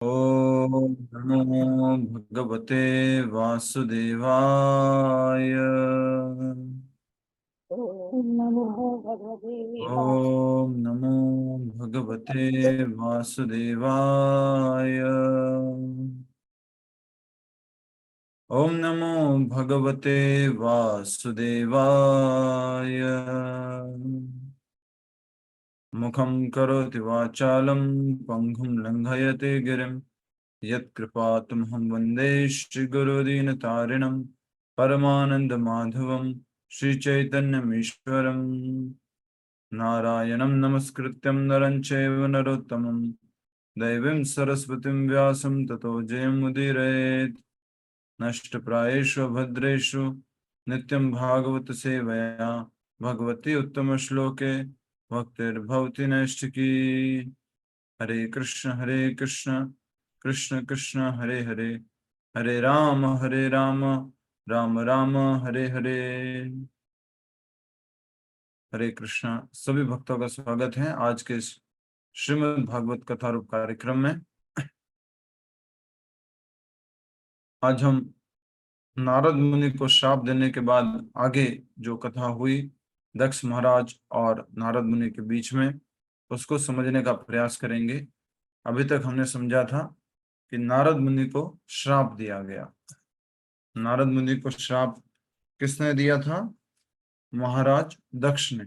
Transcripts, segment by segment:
ओम नमो भगवते वासुदेवाय। ओम नमो भगवते ओम नमो भगवते वासुदेवाय। ओम नमो भगवते वासुदेवाय। मुखं करोति वाचालं पंगुं लंघयते गिरिं यत्कृपातमहं वन्दे श्रीगुरुदीनतारिणं परमानन्दमाधवं श्रीचैतन्यमीश्वरम्। नारायणं नमस्कृत्यं नरं चैव नरोत्तमं दैवीं सरस्वतीं व्यासं ततो जयमुदीरयेत्। नष्टप्रायेषु भद्रेषु नित्यं भागवत सेवया भगवती उत्तमश्लोके भक्तिर्भवति नैष्ठिकी। हरे कृष्ण कृष्ण कृष्ण हरे हरे, हरे राम राम राम हरे हरे। हरे कृष्ण। सभी भक्तों का स्वागत है आज के श्रीमद् भागवत कथा रूप कार्यक्रम में। आज हम नारद मुनि को श्राप देने के बाद आगे जो कथा हुई दक्ष महाराज और नारद मुनि के बीच में, उसको समझने का प्रयास करेंगे। अभी तक हमने समझा था कि नारद मुनि को श्राप दिया गया। नारद मुनि को श्राप किसने दिया था? महाराज दक्ष ने।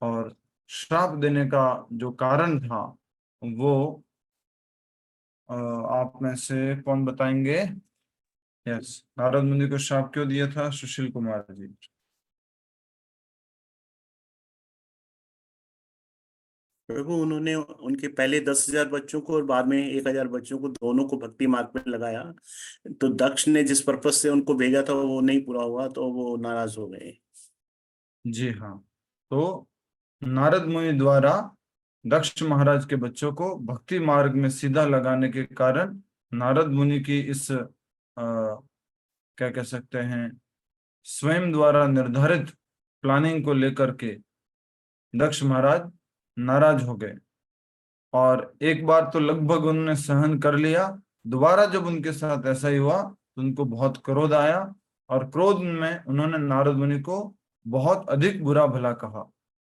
और श्राप देने का जो कारण था वो आप में से कौन बताएंगे? यस, नारद मुनि को श्राप क्यों दिया था? सुशील कुमार जी। प्रभु उन्होंने उनके पहले 10,000 बच्चों को और बाद में 1,000 बच्चों को, दोनों को भक्ति मार्ग पे लगाया। तो दक्ष ने जिस पर्पज से उनको भेजा था वो नहीं पूरा हुआ, तो वो नाराज हो गए। जी हाँ। तो नारद मुनि द्वारा दक्ष महाराज के बच्चों को भक्ति मार्ग में सीधा लगाने के कारण नारद मुनि की इस क्या कह सकते हैं, स्वयं द्वारा निर्धारित प्लानिंग को लेकर के दक्ष महाराज नाराज हो गए। और एक बार तो लगभग उन्होंने सहन कर लिया, दोबारा जब उनके साथ ऐसा ही हुआ तो उनको बहुत क्रोध आया। और क्रोध में उन्होंने नारद मुनि को बहुत अधिक बुरा भला कहा।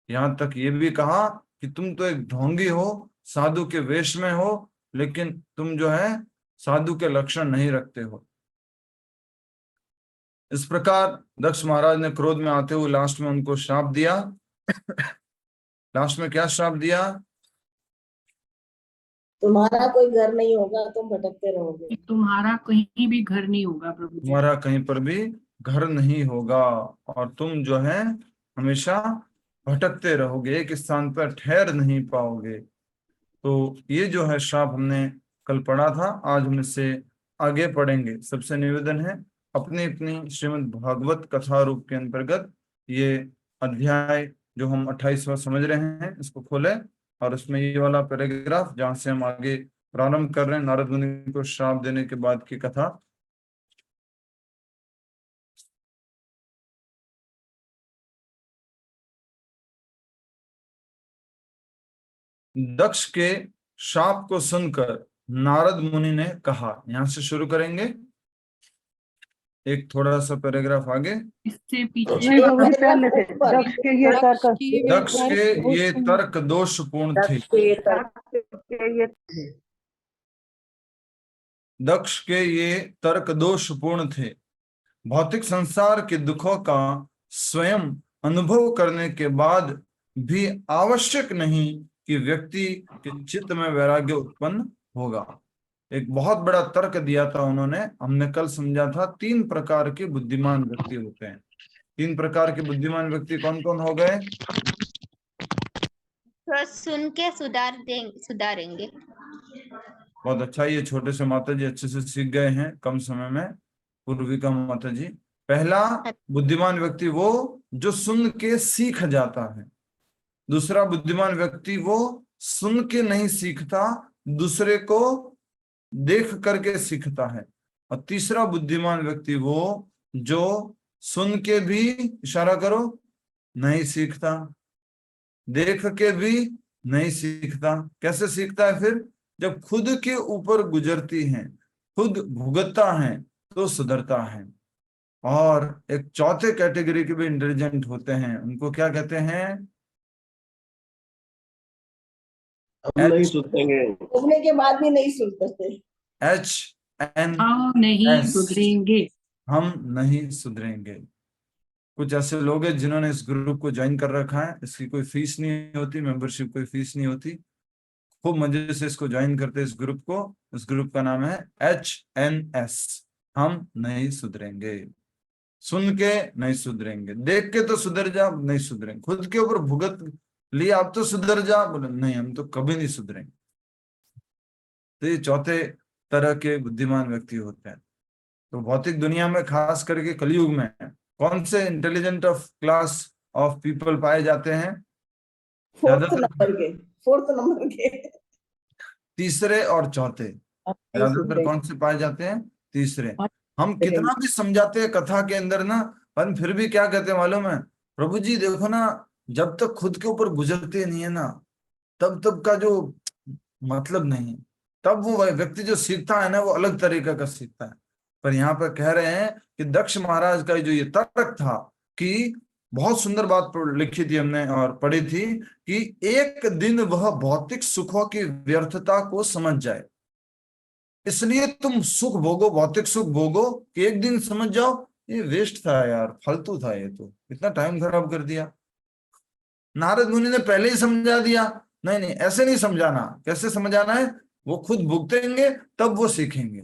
यहाँ तक ये भी कहा कि तुम तो एक ढोंगी हो, साधु के वेश में हो, लेकिन तुम जो है साधु के लक्षण नहीं रखते हो। इस प्रकार दक्ष महाराज ने क्रोध में आते हुए लास्ट में उनको श्राप दिया। लास्ट में क्या श्राप दिया? तुम्हारा कोई घर नहीं होगा, तुम भटकते रहोगे। तुम्हारा कहीं भी घर नहीं होगा प्रभु जी। तुम्हारा कहीं पर भी घर नहीं होगा और तुम जो है हमेशा भटकते रहोगे, एक स्थान पर ठहर नहीं पाओगे। तो ये जो है श्राप हमने कल पढ़ा था, आज हम इससे आगे पढ़ेंगे। सबसे निवेदन है अपनी अपनी श्रीमद् भागवत कथा रूप के अंतर्गत ये अध्याय जो हम 28वां समझ रहे हैं इसको खोलें और उसमें ये वाला पैराग्राफ जहां से हम आगे प्रारंभ कर रहे हैं, नारद मुनि को श्राप देने के बाद की कथा। दक्ष के शाप को सुनकर नारद मुनि ने कहा, यहां से शुरू करेंगे, एक थोड़ा सा पैराग्राफ आगे। इससे पीछे नहीं बाबू जी, पहले थे दक्ष के ये तर्क दक्ष के ये तर्क दोषपूर्ण थे। दक्ष के ये तर्क दोषपूर्ण थे। भौतिक संसार के दुखों का स्वयं अनुभव करने के बाद भी आवश्यक नहीं कि व्यक्ति के चित्त में वैराग्य उत्पन्न होगा। एक बहुत बड़ा तर्क दिया था उन्होंने। हमने कल समझा था 3 प्रकार के बुद्धिमान व्यक्ति होते हैं। 3 प्रकार के बुद्धिमान व्यक्ति कौन कौन हो गए? तो सुन के सुधारेंगे। बहुत अच्छा, ये छोटे से माता जी अच्छे से सीख गए हैं कम समय में, पूर्विका माता जी। पहला बुद्धिमान व्यक्ति वो जो सुन के सीख जाता है। दूसरा बुद्धिमान व्यक्ति वो सुन के नहीं सीखता, दूसरे को देख करके सीखता है। और तीसरा बुद्धिमान व्यक्ति वो जो सुन के भी, इशारा करो, नहीं सीखता, देख के भी नहीं सीखता। कैसे सीखता है फिर? जब खुद के ऊपर गुजरती हैं, खुद भुगतता है, तो सुधरता है। और एक चौथे कैटेगरी के भी इंटेलिजेंट होते हैं, उनको क्या कहते हैं? हम नहीं सुधरेंगे। सुनने के बाद भी नहीं सुनते। HNS, हम नहीं सुधरेंगे। हम नहीं सुधरेंगे। कुछ ऐसे लोग हैं जिन्होंने इस ग्रुप को ज्वाइन कर रखा है, इसकी कोई फीस नहीं होती, मेंबरशिप कोई फीस नहीं होती, खूब मजे से इसको ज्वाइन करते हैं इस ग्रुप को। इस ग्रुप का नाम है HNS, हम नहीं सुधरेंगे। सुन के नहीं सुधरेंगे, देख के तो सुधर जा, नहीं सुधरेंगे, खुद के ऊपर भुगत लिया अब तो सुधर जा, बोले नहीं हम तो कभी नहीं सुधरेंगे। तो ये चौथे तरह के बुद्धिमान व्यक्ति होते हैं। तो भौतिक दुनिया में, खास करके कलयुग में, कौन से intelligent of class of people पाए जाते हैं? फोर्थ नंबर के तीसरे और चौथे। ज्यादातर कौन से पाए जाते हैं? तीसरे। हम कितना भी समझाते हैं कथा के अंदर ना, पर फिर भी क्या कहते हैं मालूम है? प्रभु जी देखो ना, जब तक खुद के ऊपर गुजरते नहीं है ना, तब तब का जो मतलब नहीं, तब वो व्यक्ति जो सीखता है ना, वो अलग तरीके का सीखता है। पर यहाँ पर कह रहे हैं कि दक्ष महाराज का जो ये तर्क था, कि बहुत सुंदर बात लिखी थी हमने और पढ़ी थी, कि एक दिन वह भौतिक सुखों की व्यर्थता को समझ जाए, इसलिए तुम सुख भोगो, भौतिक सुख भोगो, कि एक दिन समझ जाओ ये वेस्ट था यार, फालतू था, ये तो इतना टाइम खराब कर दिया। नारद मुनि ने पहले ही समझा दिया, नहीं नहीं ऐसे नहीं समझाना। कैसे समझाना है? वो खुद भुगतेंगे तब वो सीखेंगे।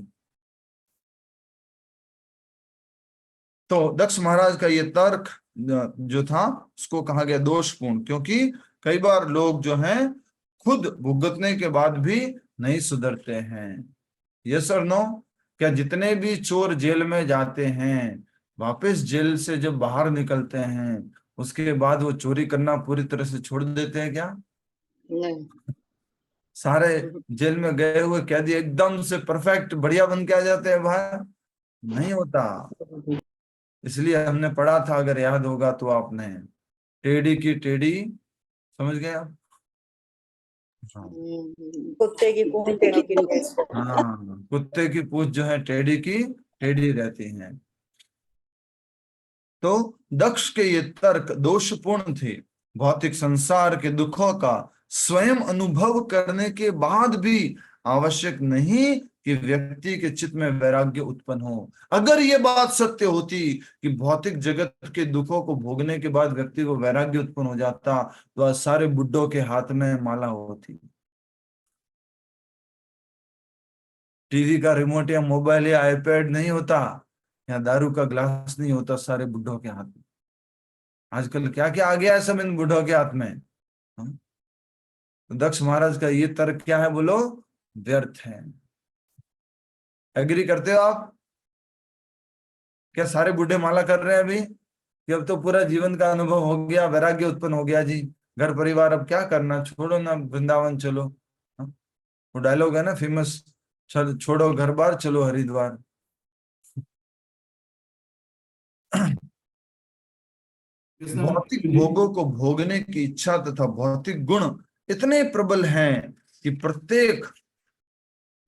तो दक्ष महाराज का ये तर्क जो था, उसको कहा गया दोषपूर्ण, क्योंकि कई बार लोग जो हैं खुद भुगतने के बाद भी नहीं सुधरते हैं। यस और नो? क्या जितने भी चोर जेल में जाते हैं, वापस जेल से जब बाहर निकलते हैं, उसके बाद वो चोरी करना पूरी तरह से छोड़ देते हैं क्या? नहीं। सारे जेल में गए हुए कैदी एकदम से परफेक्ट बढ़िया बन के आ जाते हैं बाहर? नहीं होता। इसलिए हमने पढ़ा था, अगर याद होगा तो आपने, टेढ़ी की टेढ़ी, समझ गए आप? हाँ, कुत्ते की पूंछ टेढ़ी की पूंछ। हाँ, कुत्ते की पूंछ जो है टेढ़ी की टेढ़ी रहती है। तो दक्ष के ये तर्क दोषपूर्ण थे। भौतिक संसार के दुखों का स्वयं अनुभव करने के बाद भी आवश्यक नहीं कि व्यक्ति के चित्त में वैराग्य उत्पन्न हो। अगर ये बात सत्य होती कि भौतिक जगत के दुखों को भोगने के बाद व्यक्ति को वैराग्य उत्पन्न हो जाता, तो आज सारे बुड्ढों के हाथ में माला होती, टीवी का रिमोट या मोबाइल या आईपैड नहीं होता, या दारू का ग्लास नहीं होता सारे बुड्ढों के हाथ में। आजकल क्या क्या आ गया है सब इन बुढ़ों के हाथ में। तो दक्ष महाराज का ये तर्क क्या है बोलो? व्यर्थ है। एग्री करते हो आप? क्या सारे बूढ़े माला कर रहे हैं अभी, कि अब तो पूरा जीवन का अनुभव हो गया, वैराग्य उत्पन्न हो गया जी, घर परिवार अब क्या करना, छोड़ो ना वृंदावन चलो। वो डायलॉग है ना फेमस, चल छोड़ो घर बार चलो हरिद्वार। भौतिक भोगों को भोगने की इच्छा तथा भौतिक गुण इतने प्रबल हैं कि प्रत्येक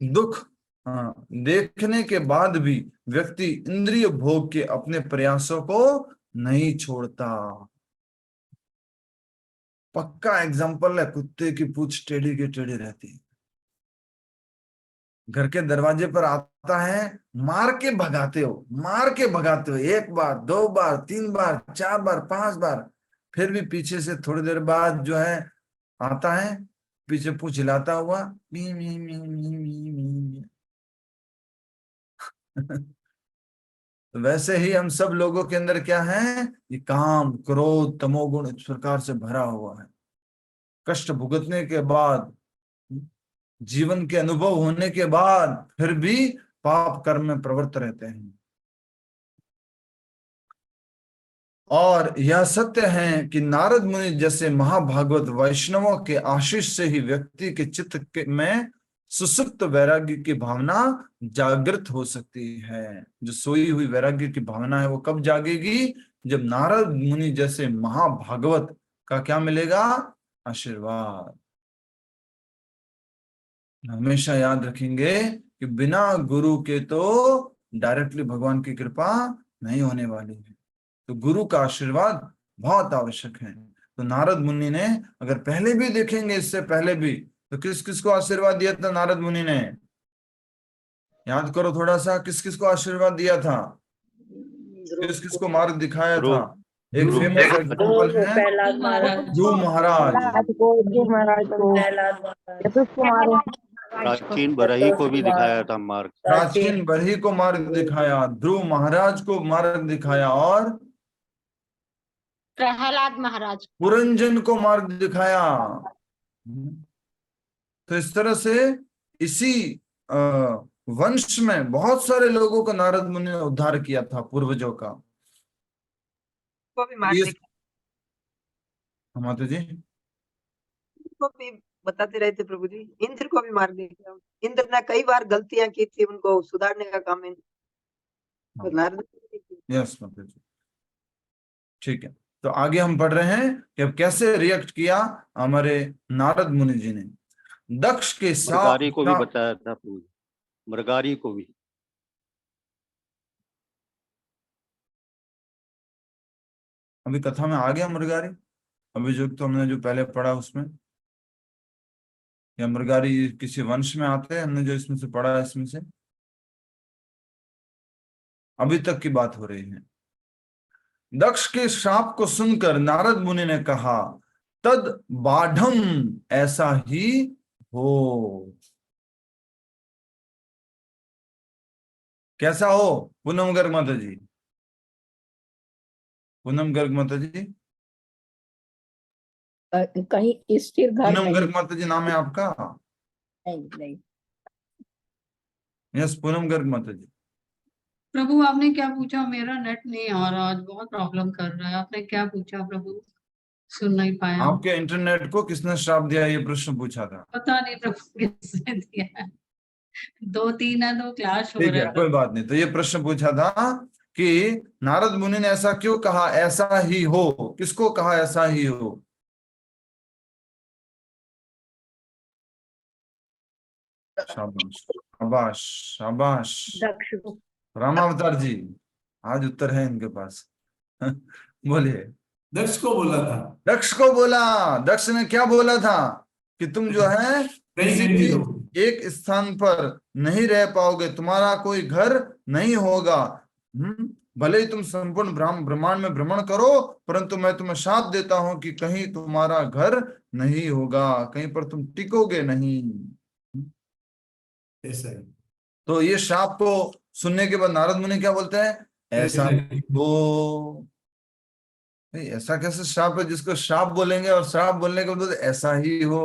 दुख देखने के बाद भी व्यक्ति इंद्रिय भोग के अपने प्रयासों को नहीं छोड़ता। पक्का एग्जाम्पल है, कुत्ते की पूंछ टेढ़ी की टेढ़ी रहती है। घर के दरवाजे पर आता है, मार के भगाते हो, मार के भगाते हो, 1 बार 2 बार 3 बार 4 बार 5 बार, फिर भी पीछे से थोड़ी देर बाद जो है आता है, पीछे पूंछ हिलाता हुआ, मी मी मी मी मी मी। तो वैसे ही हम सब लोगों के अंदर क्या है, ये काम क्रोध तमोगुण इस प्रकार से भरा हुआ है। कष्ट भुगतने के बाद, जीवन के अनुभव होने के बाद फिर भी पाप कर्म में प्रवृत्त रहते हैं। और यह सत्य है कि नारद मुनि जैसे महाभागवत वैष्णवों के आशीष से ही व्यक्ति के चित्त में सुसुप्त वैराग्य की भावना जागृत हो सकती है। जो सोई हुई वैराग्य की भावना है वो कब जागेगी? जब नारद मुनि जैसे महाभागवत का क्या मिलेगा? आशीर्वाद। हमेशा याद रखेंगे कि बिना गुरु के तो डायरेक्टली भगवान की कृपा नहीं होने वाली है, तो गुरु का आशीर्वाद बहुत आवश्यक है। तो नारद मुनि ने, अगर पहले भी देखेंगे, इससे पहले भी, तो किस किस को आशीर्वाद दिया था नारद मुनि ने? याद करो थोड़ा सा, किस किस को आशीर्वाद दिया था, किस किस को मार्ग दिखाया था? एक ध्रुव फेमस एग्जाम्पल है प्रहलाद महाराज ध्रुव महाराज। ध्रुव महाराज को, प्रहलाद महाराज यतीश कुमार, प्राचीन बरही को भी दिखाया था मार्ग। प्राचीन बरही को मार्ग दिखाया, ध्रुव महाराज को मार्ग दिखाया, और प्रहलाद महाराज। पुरंजन को मार्ग दिखाया। तो इस तरह से इसी वंश में बहुत सारे लोगों का नारद मुनि ने उद्धार किया था, पूर्वजों का। को भी मार ये दिया, माता जी को भी बताते रहे थे प्रभु जी। इंद्र को भी मार दिया, इंद्र ने कई बार गलतियां की थी, उनको सुधारने का काम है। तो नारद यस माता जी, ठीक है। तो आगे हम पढ़ रहे हैं कि अब कैसे रिएक्ट किया हमारे नारद मुनि जी ने। दक्ष के साथ मृगारी को भी बताया था प्रभु जी, मृगारी को भी। अभी कथा में आ गया मृगारी, अभी जो तो हमने जो पहले पढ़ा उसमें, या मृगारी किसी वंश में आते हैं, हमने जो इसमें से पढ़ा है इसमें से अभी तक की बात हो रही है। दक्ष के शाप को सुनकर नारद मुनि ने कहा, तद बाढ़म, ऐसा ही हो। कैसा हो पूनम गर्ग माता जी? पूनम गर्ग माता जी, कहीं स्थिर घर पूनम नहीं, गर्ग माता जी नाम है आपका? नहीं। यस, पूनम गर्ग माता जी। प्रभु आपने क्या पूछा? मेरा नेट नहीं आ रहा, आज बहुत प्रॉब्लम कर रहा है। आपने क्या पूछा प्रभु? सुन नहीं पाया। आपके इंटरनेट को किसने श्राप दिया, ये प्रश्न पूछा था। पता नहीं प्रभु किसने दिया है। 2-3 है तो क्लास हो ठीक रहा है, कोई बात नहीं। तो ये प्रश्न पूछा था कि नारद मुनि ने ऐसा क्यों कहा, ऐसा ही हो? किसको कहा ऐसा ही हो? शाबाश शाबाश शाबाश। दक्ष को। रामावतार जी, आज उत्तर है इनके पास। बोलिए। दक्ष को बोला था। दक्ष को बोला। दक्ष ने क्या बोला था? कि तुम जो है किसी नहीं भी रहोगे। एक स्थान पर नहीं रह पाओगे, तुम्हारा कोई घर नहीं होगा। भले ही तुम संपूर्ण ब्रह्मांड में भ्रमण करो, परंतु मैं तुम्हें शाप देता हूं कि कहीं तुम्हारा घर नहीं होगा, कहीं पर तुम टिकोगे नहीं। ऐसा ही। तो ये शाप को सुनने के बाद नारद मुनि क्या बोलते हैं? ऐसा वो, ऐसा कैसे शाप है जिसको शाप बोलेंगे, और शाप बोलने के बाद ऐसा ही हो।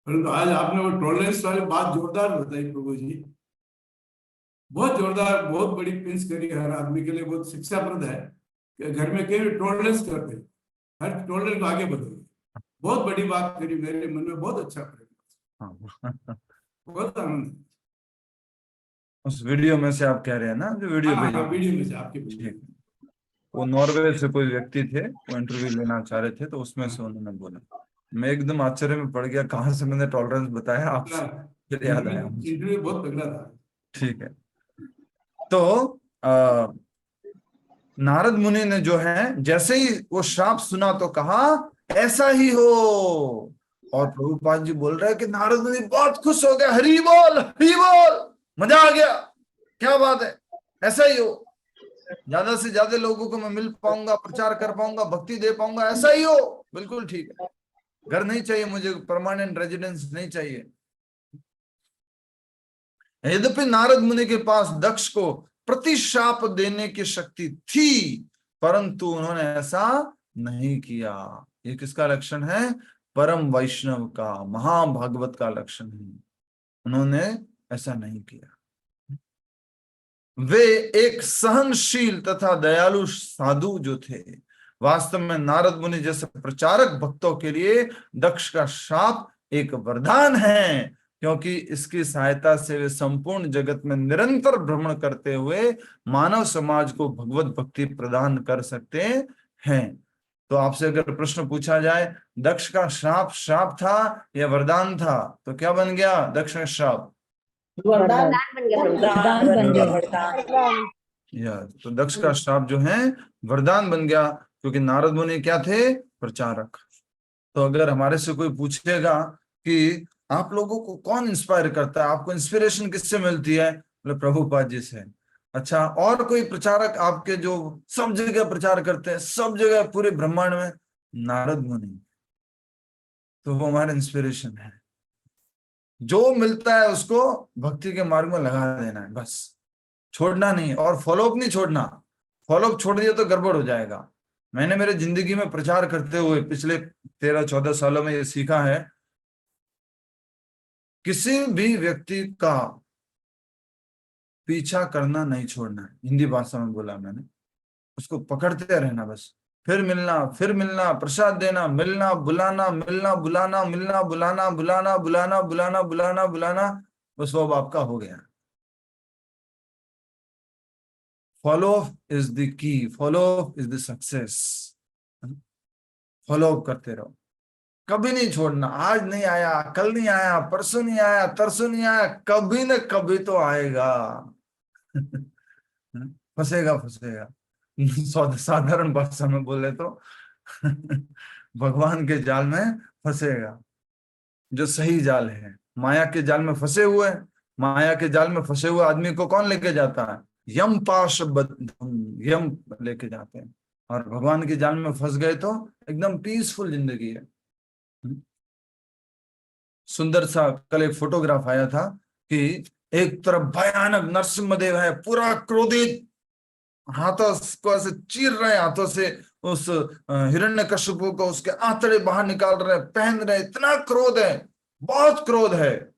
परंतु आज आपने वो टॉलरेंस वाली बात जोरदार बताई प्रभु जी, बहुत जोरदार, बहुत बड़ी पिंच करी, हर आदमी के लिए बहुत शिक्षाप्रद है कि घर में कई टॉलरेंस करते, हर टॉलरेंस को आगे बढ़ो। बहुत बड़ी बात करी, मेरे मन में बहुत अच्छा लगा, बहुत आनंद। उस वीडियो में से आप कह रहे हैं ना, जो वीडियो हाँ, भेजा? वीडियो में से आपके ठीक। वो नॉर्वे से कोई व्यक्ति थे, वो इंटरव्यू लेना चाह रहे थे, तो उसमें से उन्होंने बोला। मैं एकदम आश्चर्य में पड़ गया, कहाँ से मैंने टॉलरेंस बताया आपसे, फिर याद आया मुझे। इंटरव्यू बहुत तगड़ा था। ठीक है। तो नारद मुनि ने जो है, जैसे ही वो श्राप सुना तो कहा ऐसा ही हो। और प्रभुपाद जी बोल रहे हैं कि नारद मुनि बहुत खुश हो गया, हरि बोल हरि बोल, मजा आ गया, क्या बात है, ऐसा ही हो, ज्यादा से ज्यादा लोगों को मैं मिल पाऊंगा, प्रचार कर पाऊंगा, भक्ति दे पाऊंगा, ऐसा ही हो, बिल्कुल ठीक है। घर नहीं चाहिए मुझे, परमानेंट रेजिडेंस नहीं चाहिए। यद्यपि नारद मुनि के पास दक्ष को प्रतिशाप देने की शक्ति थी, परंतु उन्होंने ऐसा नहीं किया। ये किसका लक्षण है? परम वैष्णव का, महाभागवत का लक्षण है। उन्होंने ऐसा नहीं किया। वे एक सहनशील तथा दयालु साधु जो थे। वास्तव में नारद मुनि जैसे प्रचारक भक्तों के लिए दक्ष का शाप एक वरदान है, क्योंकि इसकी सहायता से वे संपूर्ण जगत में निरंतर भ्रमण करते हुए मानव समाज को भगवत भक्ति प्रदान कर सकते हैं। तो आपसे अगर प्रश्न पूछा जाए दक्ष का श्राप था या वरदान था, तो क्या बन गया दक्ष का श्राप? वरदान वरदान बन गया। या तो दक्ष का श्राप जो है वरदान बन गया, क्योंकि नारद मुनि क्या थे? प्रचारक। तो अगर हमारे से कोई पूछेगा कि आप लोगों को कौन इंस्पायर करता है, आपको इंस्पिरेशन किससे मिलती है? बोले प्रभुपाद जी से। अच्छा, और कोई प्रचारक आपके जो सब जगह प्रचार करते हैं, सब जगह पूरे ब्रह्मांड में? नारद मुनि। तो वो हमारा इंस्पिरेशन है। जो मिलता है उसको भक्ति के मार्ग में लगा देना है, बस छोड़ना नहीं, और फॉलोअप नहीं छोड़ना। फॉलोअप छोड़ दिया तो गड़बड़ हो जाएगा। मैंने मेरे जिंदगी में प्रचार करते हुए पिछले 13-14 सालों में ये सीखा है, किसी भी व्यक्ति का पीछा करना नहीं छोड़ना है। हिंदी भाषा में बोला मैंने, उसको पकड़ते रहना बस। फिर मिलना, प्रसाद देना, मिलना, बुलाना, मिलना, बुलाना, मिलना, बुलाना, बुलाना, बुलाना, बुलाना, बुलाना, बुलाना, बस वो अब आपका हो गया। Follow is the key, follow is the success. Follow करते रहो, कभी नहीं छोड़ना। आज नहीं आया, कल नहीं आया, परसों नहीं आया, तरसों नहीं आया, कभी न कभी तो आएगा। फंसेगा। साधारण भाषा में बोले तो भगवान के जाल में फंसेगा, जो सही जाल है। माया के जाल में फंसे हुए, माया के जाल में फंसे हुए आदमी को कौन लेके जाता है? यम पाशबद्धम, यम लेके जाते हैं। और भगवान के जाल में फंस गए तो एकदम पीसफुल जिंदगी है। सुंदर सा कल एक फोटोग्राफ आया था कि एक तरफ भयानक नरसिंहदेव है, पूरा क्रोधित, हाथों को ऐसे चीर रहे, हाथों से उस हिरण्यकश्यपु को उसके आंतड़े बाहर निकाल रहे, पहन रहे, इतना क्रोध है, बहुत क्रोध है।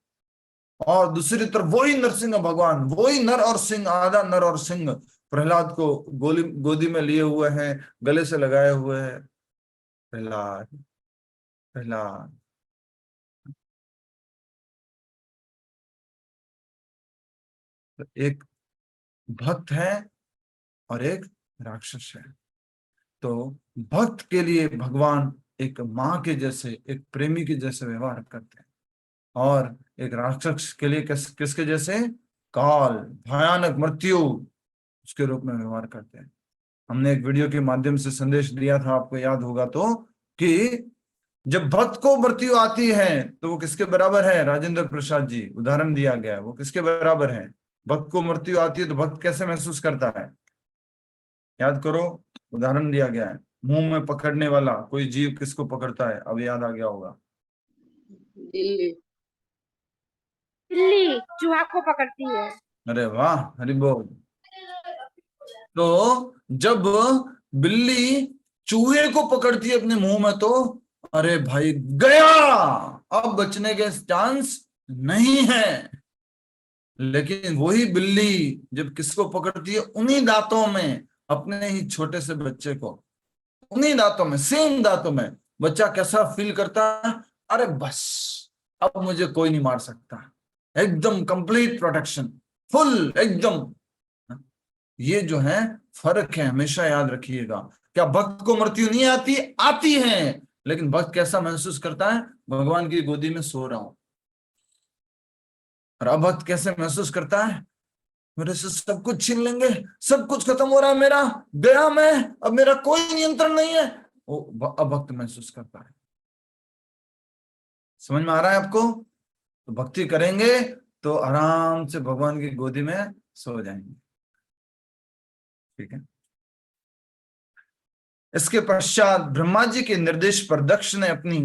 और दूसरी तरफ वही नरसिंह भगवान, वही नर और सिंह, आधा नर और सिंह, प्रहलाद को गोदी में लिए हुए हैं, गले से लगाए हुए हैं। प्रहलाद एक भक्त है और एक राक्षस है। तो भक्त के लिए भगवान एक माँ के जैसे, एक प्रेमी के जैसे व्यवहार करते हैं, और एक राक्षस के लिए किसके जैसे? काल, भयानक मृत्यु, उसके रूप में व्यवहार करते हैं। हमने एक वीडियो के माध्यम से संदेश दिया था, आपको याद होगा तो, कि जब भक्त को मृत्यु आती है तो वो किसके बराबर है? राजेंद्र प्रसाद जी उदाहरण दिया गया है, वो किसके बराबर है? भक्त को मृत्यु आती है तो भक्त कैसे महसूस करता है? याद करो, उदाहरण दिया गया है। मुंह में पकड़ने वाला कोई जीव किसको पकड़ता है? अब याद आ गया होगा। बिल्ली चूहा को पकड़ती है। अरे वाह, हरि बोल। तो जब बिल्ली चूहे को पकड़ती है अपने मुंह में, तो अरे भाई गया, अब बचने के चांस नहीं है। लेकिन वही बिल्ली जब किसको पकड़ती है? उन्हीं दांतों में, अपने ही छोटे से बच्चे को, उन्हीं दांतों में, सेम दांतों में, बच्चा कैसा फील करता है? अरे बस अब मुझे कोई नहीं मार सकता, एकदम कंप्लीट प्रोटेक्शन, फुल एकदम। ये जो है फर्क है, हमेशा याद रखिएगा। क्या भक्त को मृत्यु नहीं आती? आती है, लेकिन भक्त कैसा महसूस करता है? भगवान की गोदी में सो रहा हूं। और अभक्त कैसे महसूस करता है? मेरे से सब कुछ छीन लेंगे, सब कुछ खत्म हो रहा है मेरा, गया मैं, अब मेरा कोई नियंत्रण नहीं है। वो अभक्त महसूस करता है। समझ में आ रहा है आपको? तो भक्ति करेंगे तो आराम से भगवान की गोदी में सो जाएंगे। ठीक है। इसके पश्चात ब्रह्मा जी के निर्देश पर दक्ष ने अपनी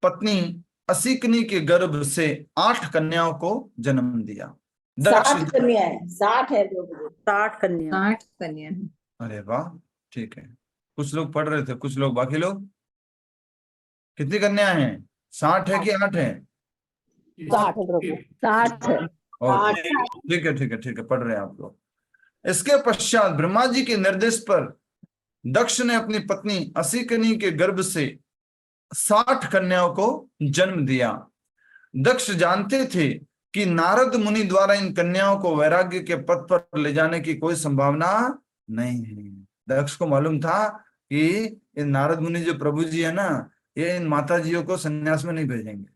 पत्नी असीकनी के गर्भ से 8 कन्याओं को जन्म दिया। 60 कन्या है, 60 है प्रभु जी। 60 कन्या। 60 कन्या। अरे वाह, ठीक है। कुछ लोग पढ़ रहे थे, कुछ लोग, बाकी लोग? कितनी कन्या हैं? 60 है कि 8 है? 60 है प्रभु। 60 है। ठीक है, ठीक है, ठीक है, पढ़ रहे हैं आप लोग। इसके पश्चात ब्रह्मा जी के निर्देश पर दक्ष ने अपनी पत्नी असीकनी के गर्भ से 60 कन्याओं को जन्म दिया। दक्ष जानते थे कि नारद मुनि द्वारा इन कन्याओं को वैराग्य के पथ पर ले जाने की कोई संभावना नहीं है। दक्ष को मालूम था कि इन नारद मुनि जो प्रभु जी है ना, ये इन माताजियों को सन्यास में नहीं भेजेंगे,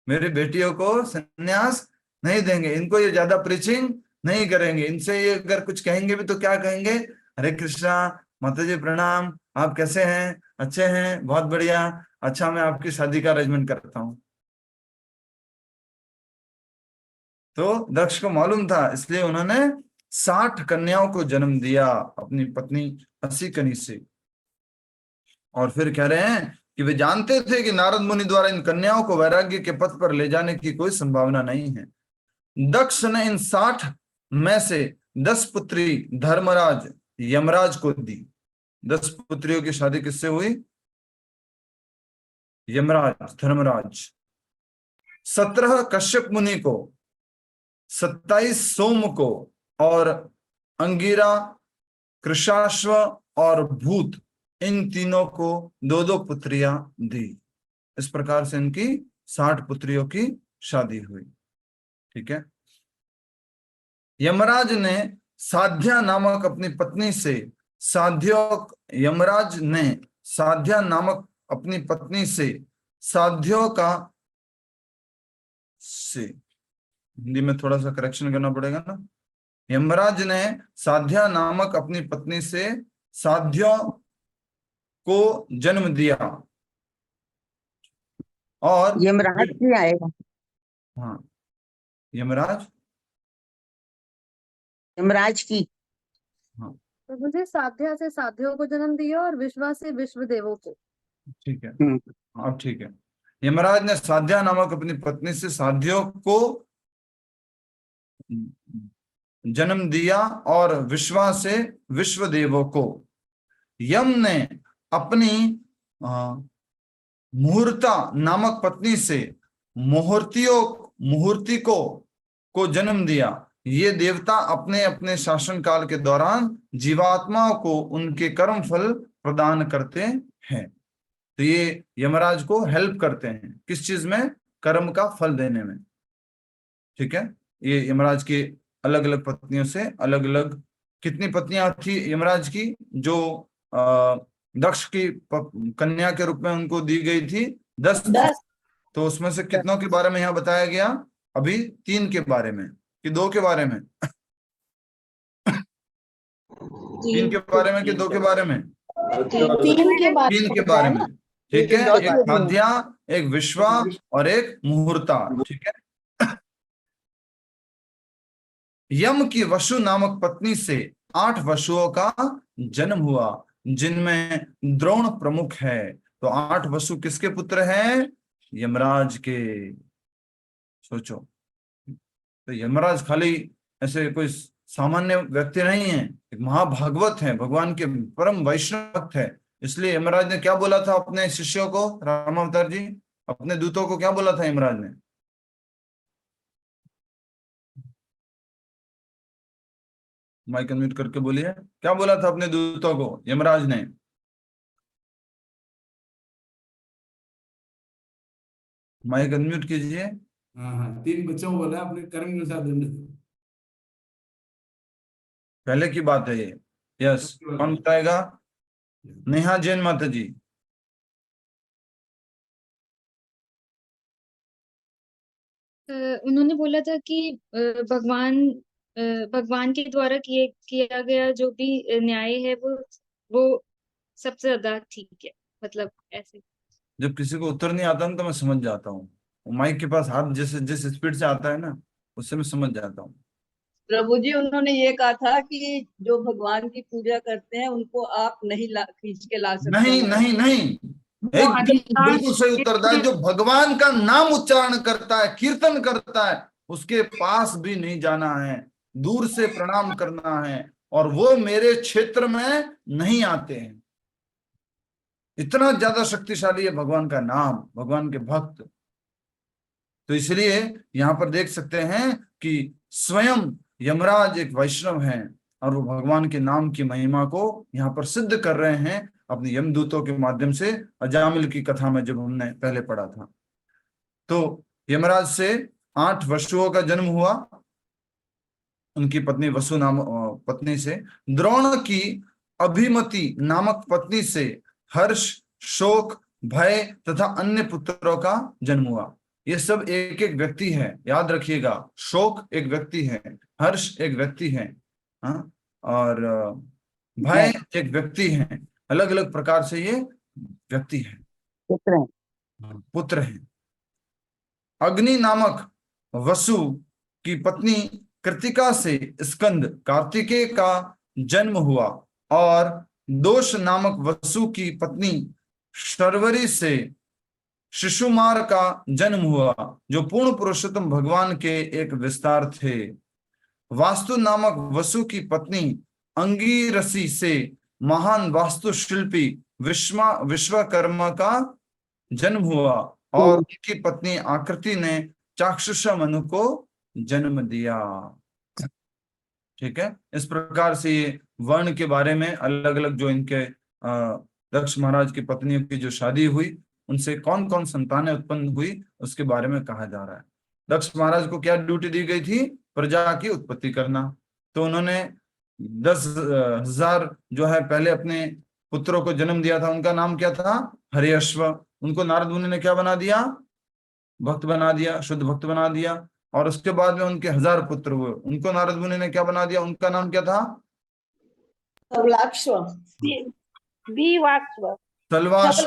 मेरी बेटियों को सन्यास नहीं देंगे, इनको ये ज्यादा प्रीचिंग नहीं करेंगे, इनसे ये अगर कुछ कहेंगे भी तो क्या कहेंगे, हरे कृष्णा, माता जी प्रणाम, आप कैसे हैं, अच्छे हैं, बहुत बढ़िया, अच्छा मैं आपकी शादी का अरेंजमेंट करता हूँ। तो दक्ष को मालूम था, इसलिए उन्होंने 60 कन्याओं को जन्म दिया अपनी पत्नी असिकनी से। और फिर कह रहे हैं कि वे जानते थे कि नारद मुनि द्वारा इन कन्याओं को वैराग्य के पथ पर ले जाने की कोई संभावना नहीं है। दक्ष ने इन 60 में से 10 पुत्री धर्मराज यमराज को दी। 10 पुत्रियों की शादी किससे हुई? यमराज, धर्मराज। 17 कश्यप मुनि को, 27 सोम को, और अंगिरा, कृशाश्व और भूत, इन तीनों को 2-2 पुत्रियां दी। इस प्रकार से इनकी 60 पुत्रियों की शादी हुई। ठीक है। यमराज ने साध्या नामक अपनी पत्नी से यमराज ने साध्या नामक अपनी पत्नी से साध्यों का से हिंदी में थोड़ा सा करेक्शन करना पड़ेगा ना। यमराज ने साध्या नामक अपनी पत्नी से साध्यों को जन्म दिया। और यमराज भी आएगा। हाँ, यमराज की। हाँ तो मुझे साध्या से साध्यों को जन्म दिया और विश्वा से विश्व देवों को। ठीक है, अब ठीक है। यमराज ने साध्या नामक अपनी पत्नी से साध्यों को जन्म दिया और विश्वा से विश्व देवों को। यम ने अपनी मुहूर्ता नामक पत्नी से मुहूर्ती को जन्म दिया। ये देवता अपने अपने शासन काल के दौरान जीवात्माओं को उनके कर्म फल प्रदान करते हैं। तो ये यमराज को हेल्प करते हैं किस चीज में? कर्म का फल देने में। ठीक है। ये यमराज की अलग अलग पत्नियों से अलग अलग, कितनी पत्नियां थी यमराज की? जो दक्ष की कन्या के रूप में उनको दी गई थी 10। तो उसमें से कितनों के बारे में यहाँ बताया गया? अभी 3 के बारे में कि 2 के बारे में? 3 के बारे में कि 2 के बारे में? 3 के बारे में। ठीक है। एक साध्या, एक विश्वा और एक मुहूर्ता। ठीक है। यम की वसु नामक पत्नी से 8 वसुओं का जन्म हुआ, जिनमें द्रोण प्रमुख है। तो 8 वसु किसके पुत्र हैं? यमराज के। सोचो, तो यमराज खाली ऐसे कोई सामान्य व्यक्ति नहीं है, एक महाभागवत है, भगवान के परम वैष्णव भक्त है। इसलिए यमराज ने क्या बोला था अपने शिष्यों को? रामावतार जी अपने दूतों को क्या बोला था यमराज ने? माइक अनम्यूट करके बोलिए, क्या बोला था अपने दूतों को यमराज ने? माइक अनम्यूट कीजिए। हाँ, 3 बच्चों को बोला अपने कर्म के अनुसार दंड दो। पहले की बात है ये। यस, कौन बताएगा? नेहा जैन माता जी। उन्होंने बोला था कि भगवान के द्वारा किया गया जो भी न्याय है वो सबसे ज्यादा ठीक है, मतलब ऐसे। जब किसी को उत्तर नहीं आता ना तो मैं समझ जाता हूँ। माइक के पास हाथ जिस स्पीड से आता है ना, उससे मैं समझ जाता हूँ। प्रभु जी उन्होंने ये कहा था कि जो भगवान की पूजा करते हैं उनको आप नहीं खींच के ला सकते। नहीं नहीं नहीं, एकदम बिल्कुल सही उत्तर है। जो भगवान का नाम उच्चारण करता है, कीर्तन करता है, उसके पास भी नहीं जाना है, दूर से प्रणाम करना है, और वो मेरे क्षेत्र में नहीं आते हैं। इतना ज्यादा शक्तिशाली है भगवान का नाम, भगवान के भक्त। तो इसलिए यहाँ पर देख सकते हैं कि स्वयं यमराज एक वैष्णव हैं और वो भगवान के नाम की महिमा को यहाँ पर सिद्ध कर रहे हैं अपने यमदूतों के माध्यम से। अजामिल की कथा में जब हमने पहले पढ़ा था, तो यमराज से 8 वसुओं का जन्म हुआ, उनकी पत्नी वसु नाम पत्नी से। द्रोण की अभिमति नामक पत्नी से हर्ष, शोक, भय तथा अन्य पुत्रों का जन्म हुआ। ये सब एक एक व्यक्ति है, याद रखिएगा। शोक एक व्यक्ति है, हर्ष एक व्यक्ति है, हाँ, और भय एक व्यक्ति है। अलग अलग प्रकार से ये व्यक्ति है, पुत्र है। अग्नि नामक वसु की पत्नी कृतिका से स्कंद कार्तिकेय का जन्म हुआ और दोष नामक वसु की पत्नी शर्वरी से शिशुमार का जन्म हुआ, जो पूर्ण पुरुषोत्तम भगवान के एक विस्तार थे। वास्तु नामक वसु की पत्नी अंगीरसी से महान वास्तुशिल्पी विश्वकर्मा का जन्म हुआ और उनकी पत्नी आकृति ने चाक्षुष मनु को जन्म दिया। ठीक है, इस प्रकार से ये वर्ण के बारे में अलग अलग जो इनके दक्ष महाराज की पत्नियों की जो शादी हुई, उनसे कौन कौन संतानें उत्पन्न हुई, उसके बारे में कहा जा रहा है। दक्ष महाराज को क्या ड्यूटी दी गई थी? प्रजा की उत्पत्ति करना। तो उन्होंने 10,000 जो है पहले अपने पुत्रों को जन्म दिया था। उनका नाम क्या था? हरिअश्व। उनको नारद मुनि ने क्या बना दिया? भक्त बना दिया, शुद्ध भक्त बना दिया। और उसके बाद में उनके 1000 पुत्र हुए, उनको नारद मुनि ने क्या बना दिया? उनका नाम क्या था? सलवाश्व।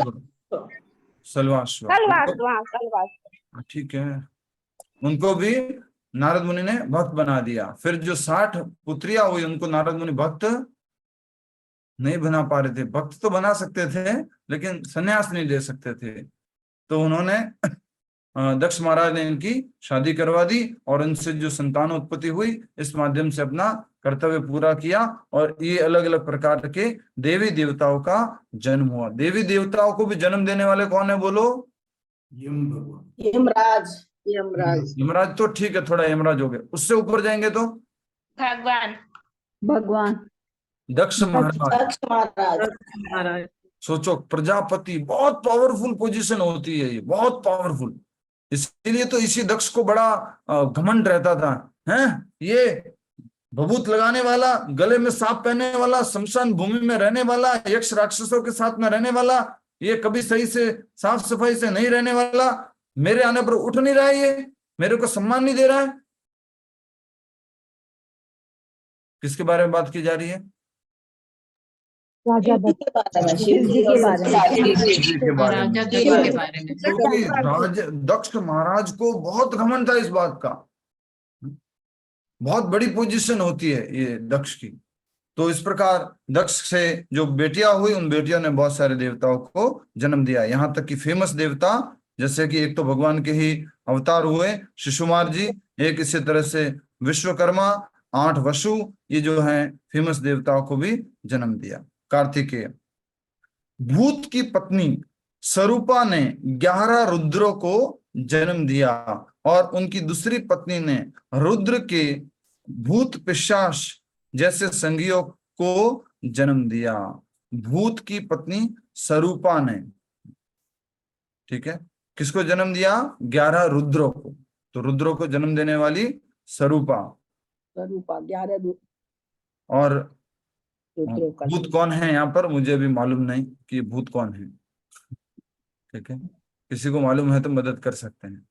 ठीक है, उनको भी नारद मुनि ने भक्त बना दिया। फिर जो 60 पुत्रियां हुई, उनको नारद मुनि भक्त नहीं बना पा रहे थे। भक्त तो बना सकते थे लेकिन सन्यास नहीं दे सकते थे। तो उन्होंने दक्ष महाराज ने इनकी शादी करवा दी और इनसे जो संतान उत्पत्ति हुई, इस माध्यम से अपना कर्तव्य पूरा किया। और ये अलग अलग प्रकार के देवी देवताओं का जन्म हुआ। देवी देवताओं को भी जन्म देने वाले कौन है? बोलो। यमराज। यमराज तो ठीक है, थोड़ा यमराज हो गए। उससे ऊपर जाएंगे तो भगवान दक्ष महाराज। सोचो, प्रजापति, बहुत पावरफुल पोजीशन होती है ये, बहुत पावरफुल। इसीलिए तो इसी दक्ष को बड़ा घमंड रहता था, हैं? ये भभूत लगाने वाला, गले में सांप पहनने वाला, शमशान भूमि में रहने वाला, यक्ष राक्षसों के साथ में रहने वाला, ये कभी सही से साफ सफाई से नहीं रहने वाला, मेरे आने पर उठ नहीं रहा है, ये मेरे को सम्मान नहीं दे रहा है। किसके बारे में बात की जा रही है? राजा दक्ष महाराज को बहुत घमंड था इस बात का। बहुत बड़ी पोजीशन होती है ये दक्ष की। तो इस प्रकार दक्ष से जो बेटियां हुई, उन बेटियों ने बहुत सारे देवताओं को जन्म दिया। यहाँ तक कि फेमस देवता, जैसे कि एक तो भगवान के ही अवतार हुए शिशुमार जी, एक इसी तरह से विश्वकर्मा, 8 वसु, ये जो है फेमस देवताओं को भी जन्म दिया। कार्तिकेय। भूत की पत्नी स्वरूपा ने 11 रुद्रों को जन्म दिया और उनकी दूसरी पत्नी ने रुद्र के भूत पिशाच जैसे संगियों को जन्म दिया। भूत की पत्नी स्वरूपा ने, ठीक है, किसको जन्म दिया? 11 रुद्रों को। तो रुद्रों को जन्म देने वाली स्वरूपा। 11 और भूत कौन है यहाँ पर? मुझे भी मालूम नहीं कि भूत कौन है। ठीक है, किसी को मालूम है तो मदद कर सकते हैं।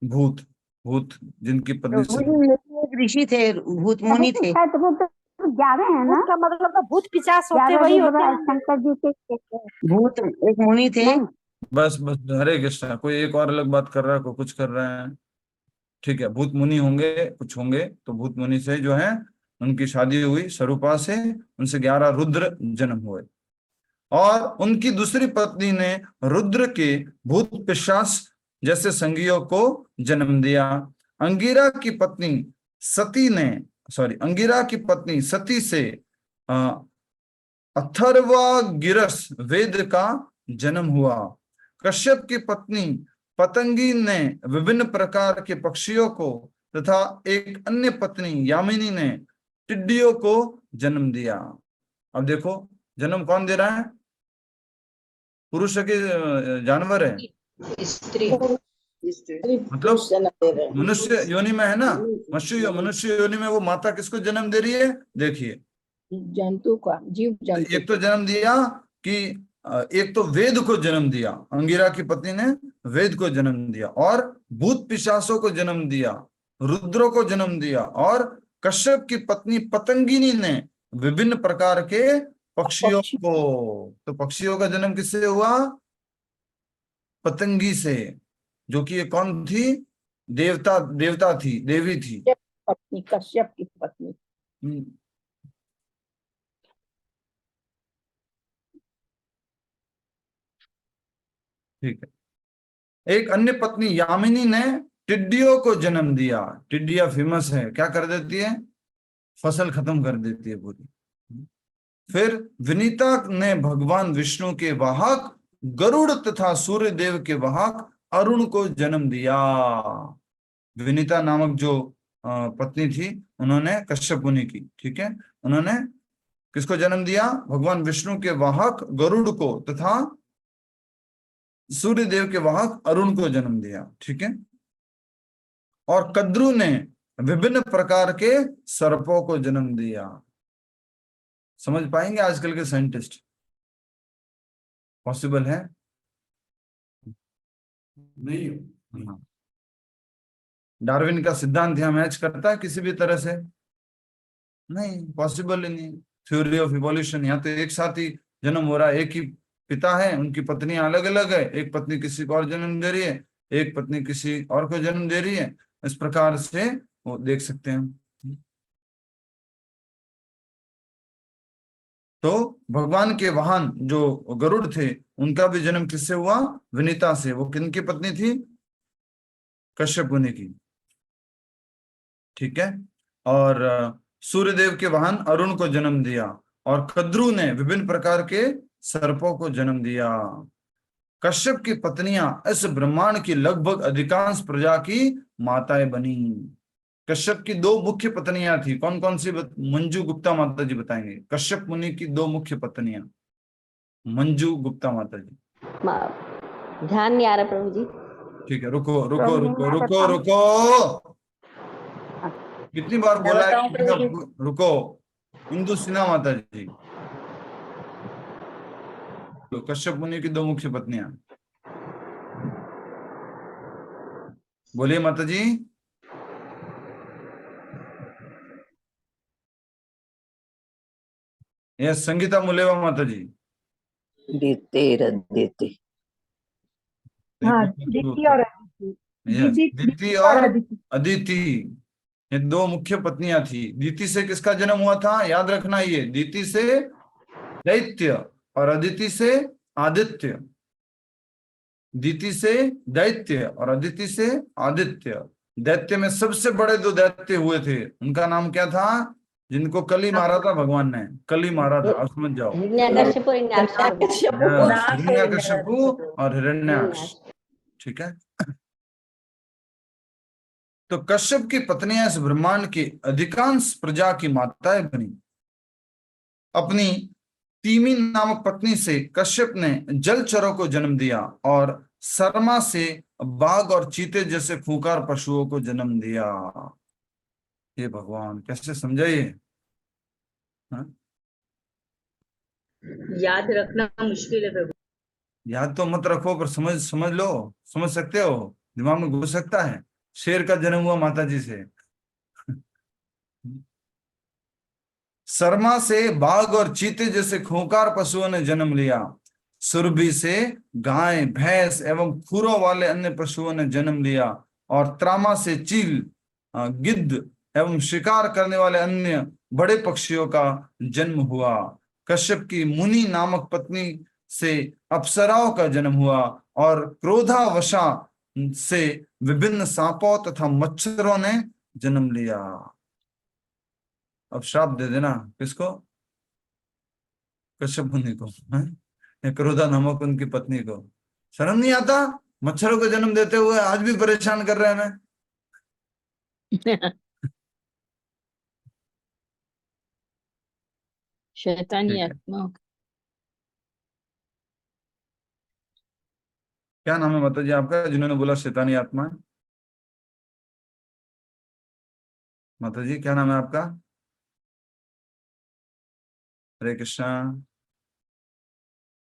भूत जिनकी पत्नी ऋषि थे, भूत मुनि थे। 11 है ना? उसका मतलब भूत पिशाच होते वही होते हैं। शंकर जी के भूत एक मुनि थे। बस हरे कृष्णा। कोई एक और अलग बात कर रहा है, कोई कुछ कर रहा है। ठीक है, भूत मुनि होंगे, कुछ होंगे। तो भूत मुनि से जो है उनकी शादी हुई स्वरूपा से, उनसे 11 रुद्र जन्म हुए। और उनकी दूसरी पत्नी ने रुद्र के भूत पिशाच जैसे संगियों को जन्म दिया। अंगिरा की पत्नी सती से अथर्वगिरस वेद का जन्म हुआ। कश्यप की पत्नी पतंगी ने विभिन्न प्रकार के पक्षियों को तथा एक अन्य पत्नी यामिनी ने टिड्डियों को जन्म दिया। अब देखो, जन्म कौन दे रहा है? पुरुष के जानवर है, स्त्री मतलब मनुष्य योनि में है ना। मनुष्य योनि में वो माता किसको जन्म दे रही है? देखिए, जंतु का, जीव जंतु एक तो जन्म दिया कि एक तो वेद को जन्म दिया, अंगिरा की पत्नी ने वेद को जन्म दिया, और भूत पिशाचों को जन्म दिया, रुद्रों को जन्म दिया, और कश्यप की पत्नी पतंगिनी ने विभिन्न प्रकार के पक्षियों को। तो पक्षियों का जन्म किससे हुआ? पतंगी से, जो कि ये कौन थी? देवता थी, देवी थी। पत्नी, कश्यप की पत्नी। ठीक है। एक अन्य पत्नी यामिनी ने टिड्डियों को जन्म दिया। टिड्डियां फेमस है, क्या कर देती है? फसल खत्म कर देती है पूरी। फिर विनीता ने भगवान विष्णु के वाहक गरुड़ तथा सूर्य देव के वाहक अरुण को जन्म दिया। विनीता नामक जो पत्नी थी, उन्होंने कश्यप मुनि की, ठीक है, उन्होंने किसको जन्म दिया? भगवान विष्णु के वाहक गरुड़ को तथा सूर्य देव के वाहक अरुण को जन्म दिया, ठीक है। और कद्रु ने विभिन्न प्रकार के सर्पों को जन्म दिया। समझ पाएंगे आजकल के साइंटिस्ट? पॉसिबल है? नहीं। हाँ। डार्विन का सिद्धांत यहाँ मैच करता है किसी भी तरह से? नहीं, पॉसिबल ही नहीं। थ्योरी ऑफ इवोल्यूशन, यहाँ तो एक साथ ही जन्म हो रहा है, एक ही पिता है, उनकी पत्नियां अलग अलग है, एक पत्नी किसी को और जन्म दे रही है, एक पत्नी किसी और को जन्म दे रही है। इस प्रकार से वो देख सकते हैं। तो भगवान के वाहन जो गरुड़ थे, उनका भी जन्म किससे हुआ? विनीता से। वो किनकी पत्नी थी? कश्यप मुनि की, ठीक है। और सूर्यदेव के वाहन अरुण को जन्म दिया, और कद्रु ने विभिन्न प्रकार के सर्पों को जन्म दिया। कश्यप की पत्नियां इस ब्रह्मांड की लगभग अधिकांश प्रजा की माताएं बनी। कश्यप की दो मुख्य पत्नियां थी, कौन कौन सी? मंजू गुप्ता माता जी बताएंगे। कश्यप मुनि की दो मुख्य पत्नियां, मंजू गुप्ता माता जी। ध्यान नहीं आ रहा प्रभु जी। ठीक है, रुको रुको रुको रुको रुको, कितनी बार बोला है कि रुको। इंदु सिन्हा माता जी, तो कश्यप मुनि की दो मुख्य पत्नियां, बोलिए माता जी। यह संगीता मुलेवा माता जी। देते हाँ, दीप्ति और दीप्ति और अदिति, ये दो मुख्य पत्नियां थी। दीति से किसका जन्म हुआ था? याद रखना, ये दीति से दैत्य और अदिति से आदित्य। दीति से दैत्य और अदिति से आदित्य। दैत्य में सबसे बड़े दो दैत्य हुए थे, उनका नाम क्या था? जिनको कल ही मारा था भगवान ने, कल ही मारा था, आप समझ जाओ। हिरण्यकशिपु और हिरण्याक्ष, ठीक है। तो कश्यप की पत्नियां इस ब्रह्मांड की अधिकांश प्रजा की माताएं बनी। अपनी तीमी नामक पत्नी से कश्यप ने जलचरों को जन्म दिया, और शर्मा से बाघ और चीते जैसे खूंखार पशुओं को जन्म दिया। ये भगवान कैसे समझाइए? याद रखना मुश्किल है प्रभु। याद तो मत रखो, पर समझ लो, समझ सकते हो, दिमाग में घुस सकता है। शेर का जन्म हुआ माता जी से। शर्मा से बाघ और चीते जैसे खूंखार पशुओं ने जन्म लिया। सुरभि से गाय, भैंस एवं खुरों वाले अन्य पशुओं ने जन्म लिया, और त्रामा से चील, गिद्ध एवं शिकार करने वाले अन्य बड़े पक्षियों का जन्म हुआ। कश्यप की मुनि नामक पत्नी से अप्सराओं का जन्म हुआ, और क्रोधावशा से विभिन्न सांपों तथा मच्छरों ने जन्म लिया। अब श्राप दे देना किसको? कश्यप मुनि को, क्रोधा नामक उनकी पत्नी को। शर्म नहीं आता? मच्छरों को जन्म देते हुए आज भी परेशान कर रहे हैं हमें। शैतानी आत्मा। क्या नाम है माता जी आपका, जिन्होंने बोला शैतानी आत्मा? माता जी क्या नाम है आपका? हरे कृष्णा।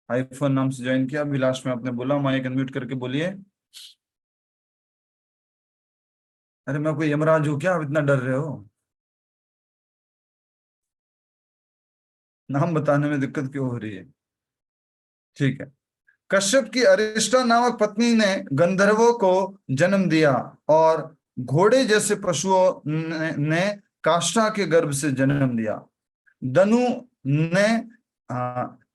आईफोन नाम से ज्वाइन किया अभिलाष में, आपने बोला माइक अनम्यूट करके बोलिए। अरे मैं कोई यमराज हूं क्या, आप इतना डर रहे हो? नाम बताने में दिक्कत क्यों हो रही है? ठीक है। कश्यप की अरिष्टा नामक पत्नी ने गंधर्वों को जन्म दिया और घोड़े जैसे पशुओं ने काष्ठा के गर्भ से जन्म दिया। दनु ने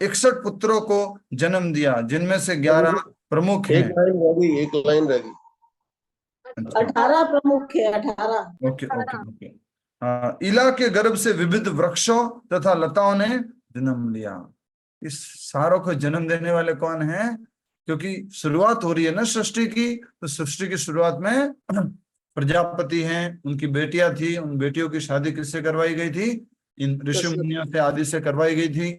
61 पुत्रों को जन्म दिया, जिनमें से 11 प्रमुख हैं। एक लाइन रह गई, एक लाइन रह गई। 18 प्रमुख है, 18। Okay okay okay. इला के गर्भ से विविध वृक्षों तथा लताओं ने जन्म लिया। इस सारों को जन्म देने वाले कौन हैं? क्योंकि शुरुआत हो रही है ना सृष्टि की, तो सृष्टि की शुरुआत में प्रजापति हैं, उनकी बेटियां थी, उन बेटियों की शादी किससे करवाई गई थी? इन ऋषि मुनियों से आदि से करवाई गई थी।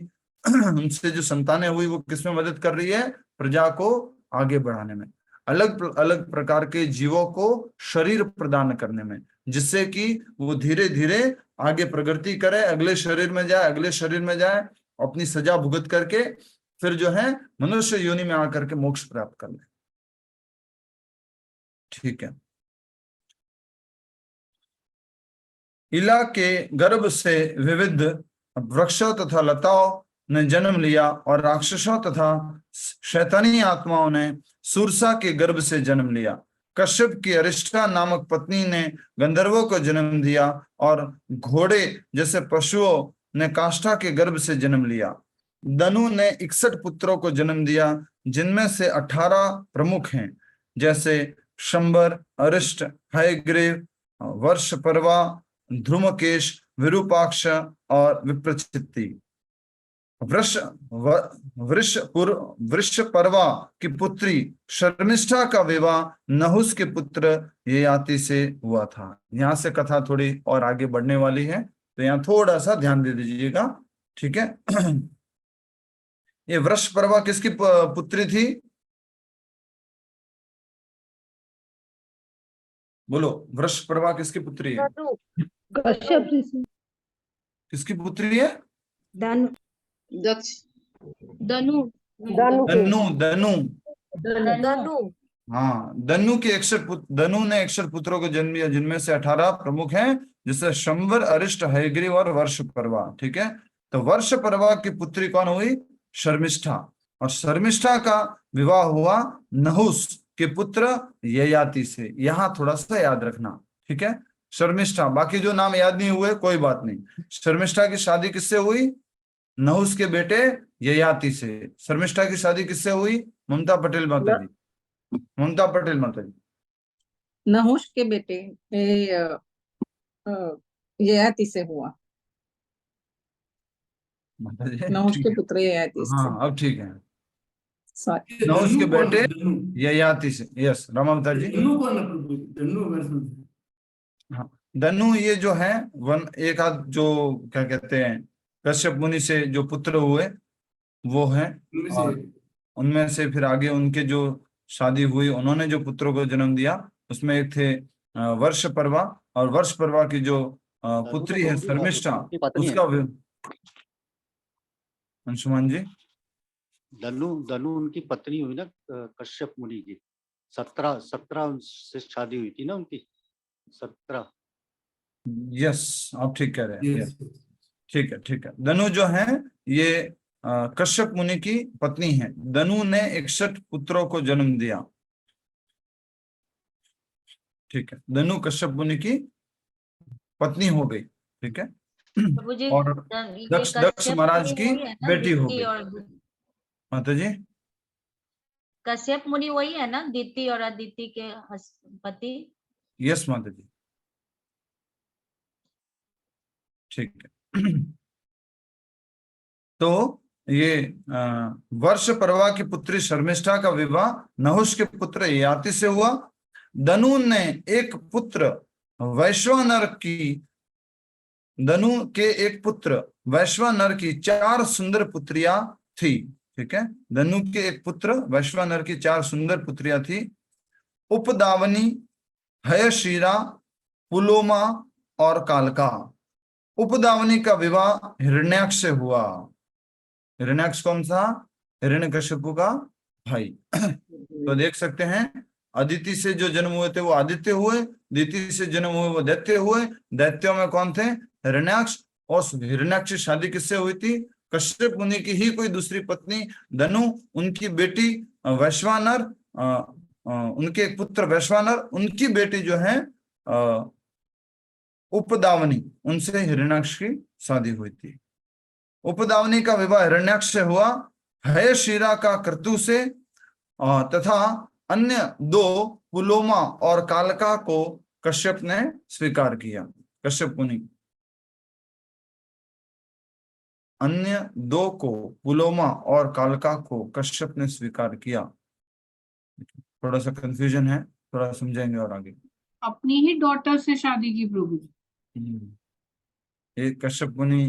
उनसे जो संतानें हुई वो किसमें मदद कर रही है? प्रजा को आगे बढ़ाने में, अलग अलग प्रकार के जीवों को शरीर प्रदान करने में, जिससे कि वो धीरे धीरे आगे प्रगति करे, अगले शरीर में जाए, अगले शरीर में जाए, अपनी सजा भुगत करके फिर जो है मनुष्य योनि में आकर के मोक्ष प्राप्त कर ले। ठीक है। इला के गर्भ से विविध वृक्षों तथा लताओं ने जन्म लिया और राक्षसों तथा शैतानी आत्माओं ने सूरसा के गर्भ से जन्म लिया। कश्यप की अरिष्टा नामक पत्नी ने गंधर्वों को जन्म दिया और घोड़े जैसे पशुओं ने काष्ठा के गर्भ से जन्म लिया। दनु ने 61 पुत्रों को जन्म दिया, जिनमें से 18 प्रमुख हैं, जैसे शंबर, अरिष्ट, हयग्रीव, वर्षपर्वा, ध्रुमकेश, विरूपाक्ष और विप्रचित्ति। वृषपर्वा की पुत्री शर्मिष्ठा का विवाह नहुस के पुत्र ययाति से हुआ था। यहाँ से कथा थोड़ी और आगे बढ़ने वाली है, तो यहाँ थोड़ा सा ध्यान दे दीजिएगा। ठीक है। ये वृषपर्वा किसकी पुत्री थी? बोलो, वृषपर्वा किसकी पुत्री है? कश्यप ऋषि। किसकी पुत्री है? दनु। दनु दनु दनु दनु हाँ, दनु के 61 दनु ने 61 पुत्रों को जन्म दिया, जिनमें से 18 प्रमुख हैं, जिससे शंबर, अरिष्ट, हयग्रीव और वर्षपर्वा। ठीक है। तो वर्षपर्वा की पुत्री कौन हुई? शर्मिष्ठा। और शर्मिष्ठा का विवाह हुआ नहुस के पुत्र ययाति से। यहाँ थोड़ा सा याद रखना। ठीक है। शर्मिष्ठा, बाकी जो नाम याद नहीं हुए कोई बात नहीं। शर्मिष्ठा की शादी किससे हुई? नहुस के बेटे ययाति से। शर्मिष्ठा की शादी किससे हुई? ममता पटेल माता जी, ममता पटेल माता जी। नहुष के बेटे ययाति से हुआ। माता जी नहुष ठीक के है। पुत्र ययाति से। हाँ अब ठीक है। सॉरी। नहुस के दनु कौन बेटे है? दनु। ययाति से। यस रामावतार जी। दनु कौन है प्रभु जी? दनु मैं समझा। हाँ, दनु ये जो है एक आध जो क्या कहते हैं कश्यप मुनि से जो पुत्र हुए वो हैं, उनमें से और उनमें से फिर आगे उनके जो शादी हुई, उन्होंने जो पुत्रों को जन्म दिया, उसमें एक थे वर्षपर्वा, और वर्षपर्वा की जो पुत्री है शर्मिष्ठा, उसका अंशुमान जी। दनु उनकी पत्नी हुई ना कश्यप मुनि की। 17 से शादी हुई थी ना उनकी। 17। यस आप ठीक कह रहे हैं। यस। ठीक है ठीक है। दनु जो है ये कश्यप मुनि की पत्नी है। दनु ने 61 पुत्रों को जन्म दिया। ठीक है। दनु कश्यप मुनि की पत्नी हो गई। ठीक है। और दक्ष महाराज की बेटी हो गई। माता जी कश्यप मुनि वही है ना, दीति और अदिति के पति? यस माता जी ठीक है। तो ये वर्षपर्वा की पुत्री शर्मिष्ठा का विवाह नहुष के पुत्र ययाति से हुआ। दनु ने एक पुत्र वैश्वानर की दनु के एक पुत्र वैश्वानर की 4 सुंदर पुत्रियां थी। ठीक है। दनु के एक पुत्र वैश्वानर की 4 सुंदर पुत्रियां थी। उपदावनी, हयशीरा, पुलोमा और कालका। उपदावनी का विवाह हिरण्याक्ष से हुआ। हिरण्याक्ष कौन सा? हिरण्यकशिपु का भाई। तो देख सकते हैं अदिति से जो जन्म हुए थे वो आदित्य हुए, दिति से जन्म हुए वो दैत्य हुए। दैत्यों में कौन थे? हिरण्याक्ष। और हिरण्याक्ष की शादी किससे हुई थी? कश्यप मुनि की ही कोई दूसरी पत्नी धनु, उनकी बेटी वैश्वानर, उनके एक पुत्र वैश्वानर, उनकी बेटी जो है उपदावनी, उनसे हिरण्याक्ष की शादी हुई थी। उपदावनी का विवाह हिरण्याक्ष से हुआ। हयशिरा का क्रतु से तथा अन्य दो पुलोमा और कालका को कश्यप ने स्वीकार किया। कश्यप मुनि अन्य दो को, पुलोमा और कालका को कश्यप ने स्वीकार किया। थोड़ा सा कंफ्यूजन है, थोड़ा समझेंगे और आगे। अपनी ही डॉटर से शादी की प्रभु जी। ये कश्यप मुनि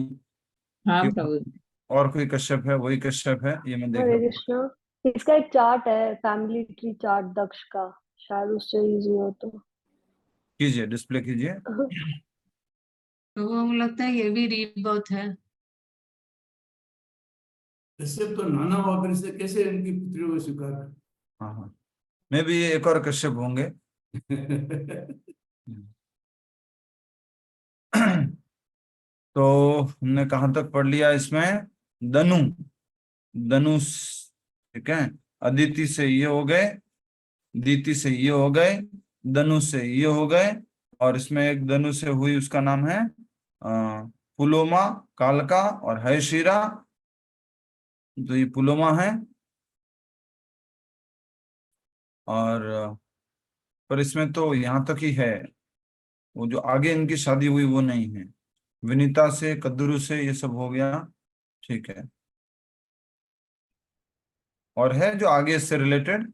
हाँ प्रभु जी। और कोई कश्यप है? वही कश्यप है, ये मैं देख हरे रहा हूँ। कृष्णा, इसका एक चार्ट है, फैमिली ट्री चार्ट दक्ष का, शायद उससे इजी हो तो कीजिए, डिस्प्ले कीजिए। तो वो मुझे लगता है ये भी रीबर्थ है। कश्यप तो नाना वापर से कैसे इनकी पुत्रियों को स्वीकार कर? हाँ हाँ, मैं भी एक और कश्यप होंगे। तो हमने कहां तक पढ़ लिया इसमें? धनु, धनुष, ठीक है। अदिति से ये हो गए, दीति से ये हो गए, धनु से ये हो गए, और इसमें एक धनु से हुई, उसका नाम है पुलोमा, कालका और हयशिरा। तो ये पुलोमा है, और पर इसमें तो यहाँ तक ही है, वो जो आगे इनकी शादी हुई वो नहीं है। विनीता से, कद्रू से ये सब हो गया, ठीक है। और है जो आगे इससे रिलेटेड?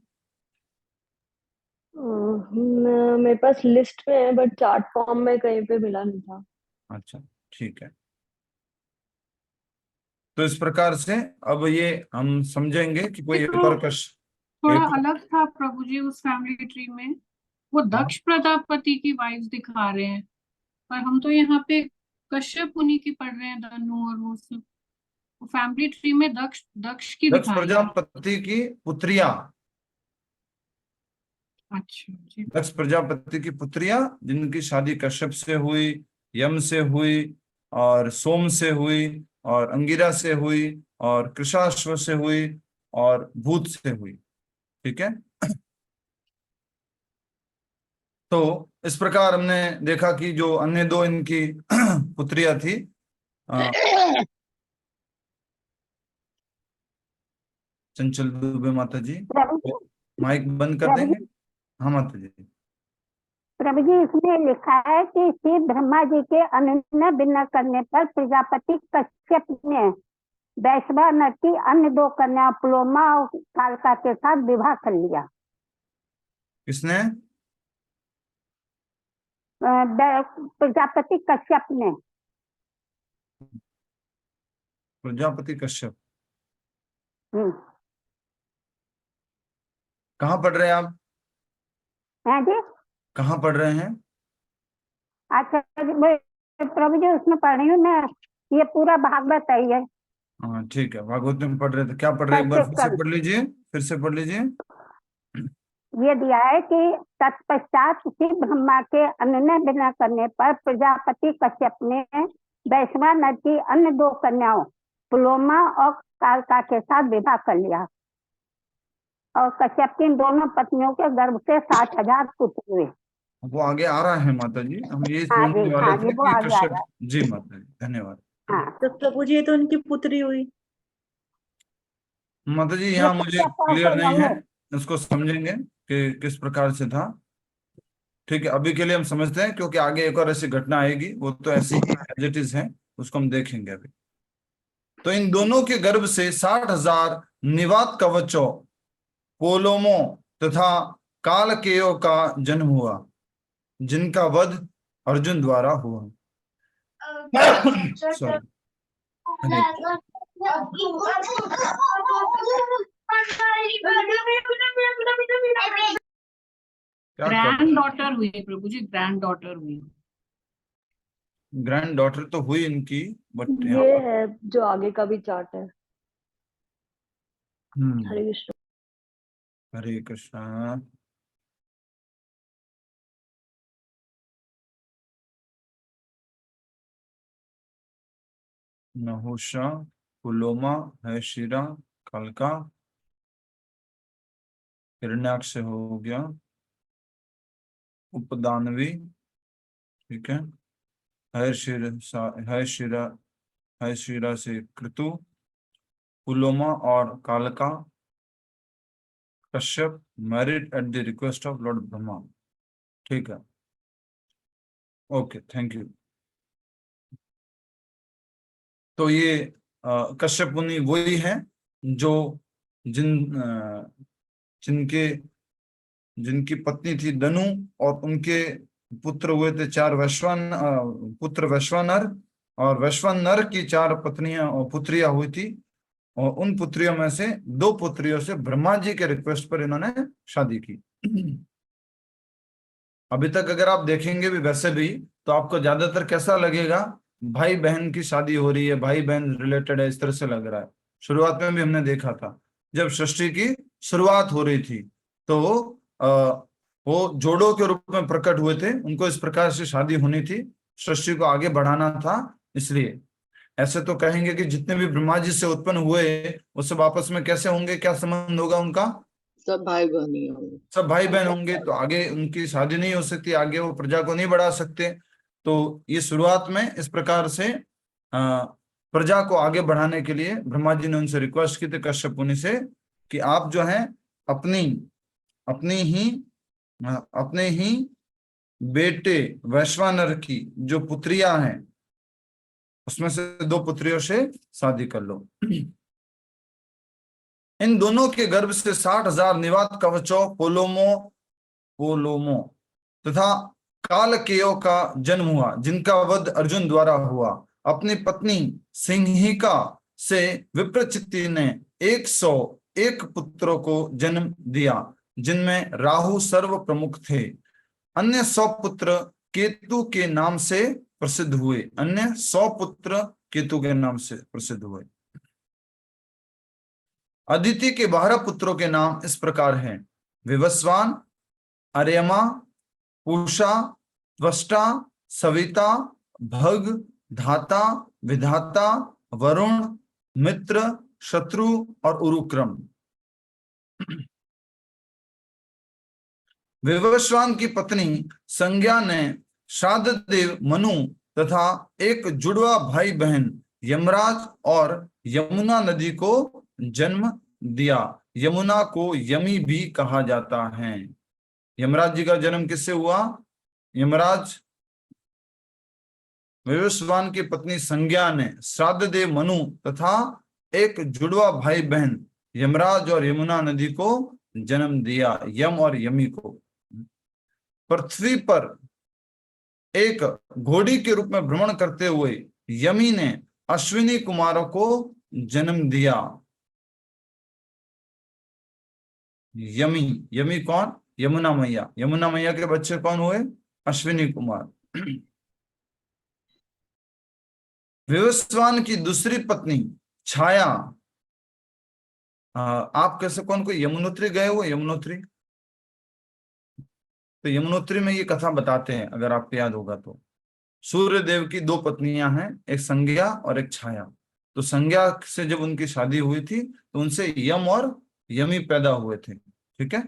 मेरे पास लिस्ट में है बट चार्ट फॉर्म में कहीं पे मिला नहीं था। अच्छा, ठीक है। तो इस प्रकार से अब ये हम समझेंगे कि कोई एक और थोड़ा अलग था प्रभु जी उस फैमिली ट्री में। वो दक्ष प्रजापति की वाइफ दिखा रहे हैं, पर हम तो यहाँ पे कश्यप मुनि की पढ़ रहे हैं, धनु और वो सब। फैमिली ट्री में दक्ष की दक्ष दिखाई है। प्रजापति की पुत्रिया, अच्छा जी। दक्ष प्रजापति की पुत्रिया जिनकी शादी कश्यप से हुई, यम से हुई, और सोम से हुई, और अंगिरा से हुई, और कृशाश्व से हुई, और भूत से हुई, ठीक है। तो इस प्रकार हमने देखा कि जो अन्य दो इनकी पुत्रियां थी, चंचल दुबे माता जी, माइक बंद कर देंगे। हाँ माता जी। प्रभु जी, इसमें लिखा है कि श्री ब्रह्मा जी के अनुनय बिना करने पर प्रजापति कश्यप ने वैश्वानर की अन्य दो कन्या पुलोमा और कालका के साथ विवाह कर लिया। किसने? प्रजापति कश्यप ने। प्रजापति कश्यप। कहाँ पढ़ रहे हैं आप? हाँ जी, कहाँ पढ़ रहे हैं? अच्छा प्रभु जी, उसमें पढ़ रही हूँ मैं, ये पूरा भागवत है ये। हाँ ठीक है, भागवत में पढ़ रहे थे। क्या पढ़ रहे हैं? एक बार फिर से पढ़ लीजिए, फिर से पढ़ लीजिए। ये दिया है कि तत्पश्चात श्री ब्रह्मा के अनुनय बिना करने पर प्रजापति कश्यप ने वैश्वानर की अन्य दो कन्याओं पुलोमा और कालका के साथ विवाह कर लिया, और कश्यप की दोनों पत्नियों के गर्भ से 60,000 पुत्र हुए। वो आगे आ रहा है माता जी, हम ये समझने वाले थे कि कश्यप जी। माता जी धन्यवाद। तो प्रभु जी, ये तो उनकी पुत्री हुई। माता जी यहाँ मुझे क्लियर नहीं है, इसको समझेंगे कि किस प्रकार से था। ठीक है, अभी के लिए हम समझते हैं, क्योंकि आगे एक और ऐसी घटना आएगी, वो तो ऐसी ही एज इट इज है, उसको हम देखेंगे अभी। तो इन दोनों के गर्भ से 60,000 निवात कवचों, पोलोमो तथा कालकेयों का जन्म हुआ, जिनका वध अर्जुन द्वारा हुआ। सॉरी, ग्रैंड डॉटर हुई प्रभु जी, ग्रैंड डॉटर हुई। ग्रैंड डॉटर तो हुई इनकी, बट यहाँ ये पर है जो आगे का भी चार्ट है। हम्म, हरे कृष्ण। हरे कृष्णा। नहुषा, पुलोमा, हैशिरा, कलका, हिरण्याक्ष हो गया, उपदानवी, ठीक है, हैशिरा, हैशिरा से कृतु, पुलोमा और कालका, Kashyap, married at the request of Lord Brahma. ठीक है, ओके, थैंक यू। तो ये कश्यप मुनि वही है जो जिनके जिनकी पत्नी थी दनु, और उनके पुत्र हुए थे 4 पुत्र वैश्वानर, और वैश्वानर की 4 पत्नियां और पुत्रियां हुई थी, और उन पुत्रियों में से 2 पुत्रियों से ब्रह्मा जी के रिक्वेस्ट पर इन्होंने शादी की। अभी तक अगर आप देखेंगे भी वैसे भी, तो आपको ज्यादातर कैसा लगेगा, भाई बहन की शादी हो रही है, भाई बहन रिलेटेड है, इस तरह से लग रहा है। शुरुआत में भी हमने देखा था, जब सृष्टि की शुरुआत हो रही थी तो वो जोड़ों के रूप में प्रकट हुए थे, उनको इस प्रकार से शादी होनी थी, सृष्टि को आगे बढ़ाना था। इसलिए ऐसे तो कहेंगे कि जितने भी ब्रह्मा जी से उत्पन्न हुए वो सब आपस में कैसे होंगे, क्या संबंध होगा उनका, सब भाई बहन ही होंगे। सब भाई बहन होंगे, तो आगे उनकी शादी नहीं हो सकती, आगे वो प्रजा को नहीं बढ़ा सकते। तो ये शुरुआत में इस प्रकार से प्रजा को आगे बढ़ाने के लिए ब्रह्मा जी ने उनसे रिक्वेस्ट की थी, कश्यप मुनि से, कि आप जो है अपनी अपने ही बेटे वैश्वानर की जो पुत्रियां हैं उसमें से 2 पुत्रियों से शादी कर लो। इन दोनों के गर्भ से 60,000 निवात कवचों पोलोमो तथा कालकेयों का जन्म हुआ, जिनका वध अर्जुन द्वारा हुआ। अपनी पत्नी सिंहिका से विप्रचित्ति ने 101 पुत्रों को जन्म दिया, जिनमें राहु सर्व प्रमुख थे। अन्य 100 पुत्र केतु के नाम से प्रसिद्ध हुए। अन्य 100 पुत्र केतु के नाम से प्रसिद्ध हुए। अदिति के 12 पुत्रों के नाम इस प्रकार हैं: विवस्वान, अर्यमा, पूषा, त्वष्टा, सविता, भग, धाता, विधाता, वरुण, मित्र, शत्रु और उरुक्रम। विवस्वान की पत्नी संज्ञा ने श्राद्धदेव मनु तथा एक जुड़वा भाई बहन यमराज और यमुना नदी को जन्म दिया। यमुना को यमी भी कहा जाता है। यमराज जी का जन्म किससे हुआ? यमराज विवस्वान की पत्नी संज्ञा ने श्राद्धदेव मनु तथा एक जुड़वा भाई बहन यमराज और यमुना नदी को जन्म दिया, यम और यमी को। पृथ्वी पर एक घोड़ी के रूप में भ्रमण करते हुए यमी ने अश्विनी कुमारों को जन्म दिया। यमी कौन? यमुना मैया। यमुना मैया के बच्चे कौन हुए? अश्विनी कुमार। विवस्वान की दूसरी पत्नी छाया, आप कैसे कौन कोई यमुनोत्री गए हुए? यमुनोत्री, तो यमुनोत्री में ये कथा बताते हैं, अगर आपको याद होगा तो। सूर्य देव की 2 पत्नियां हैं, एक संज्ञा और एक छाया। तो संज्ञा से जब उनकी शादी हुई थी तो उनसे यम और यमी पैदा हुए थे। ठीक है,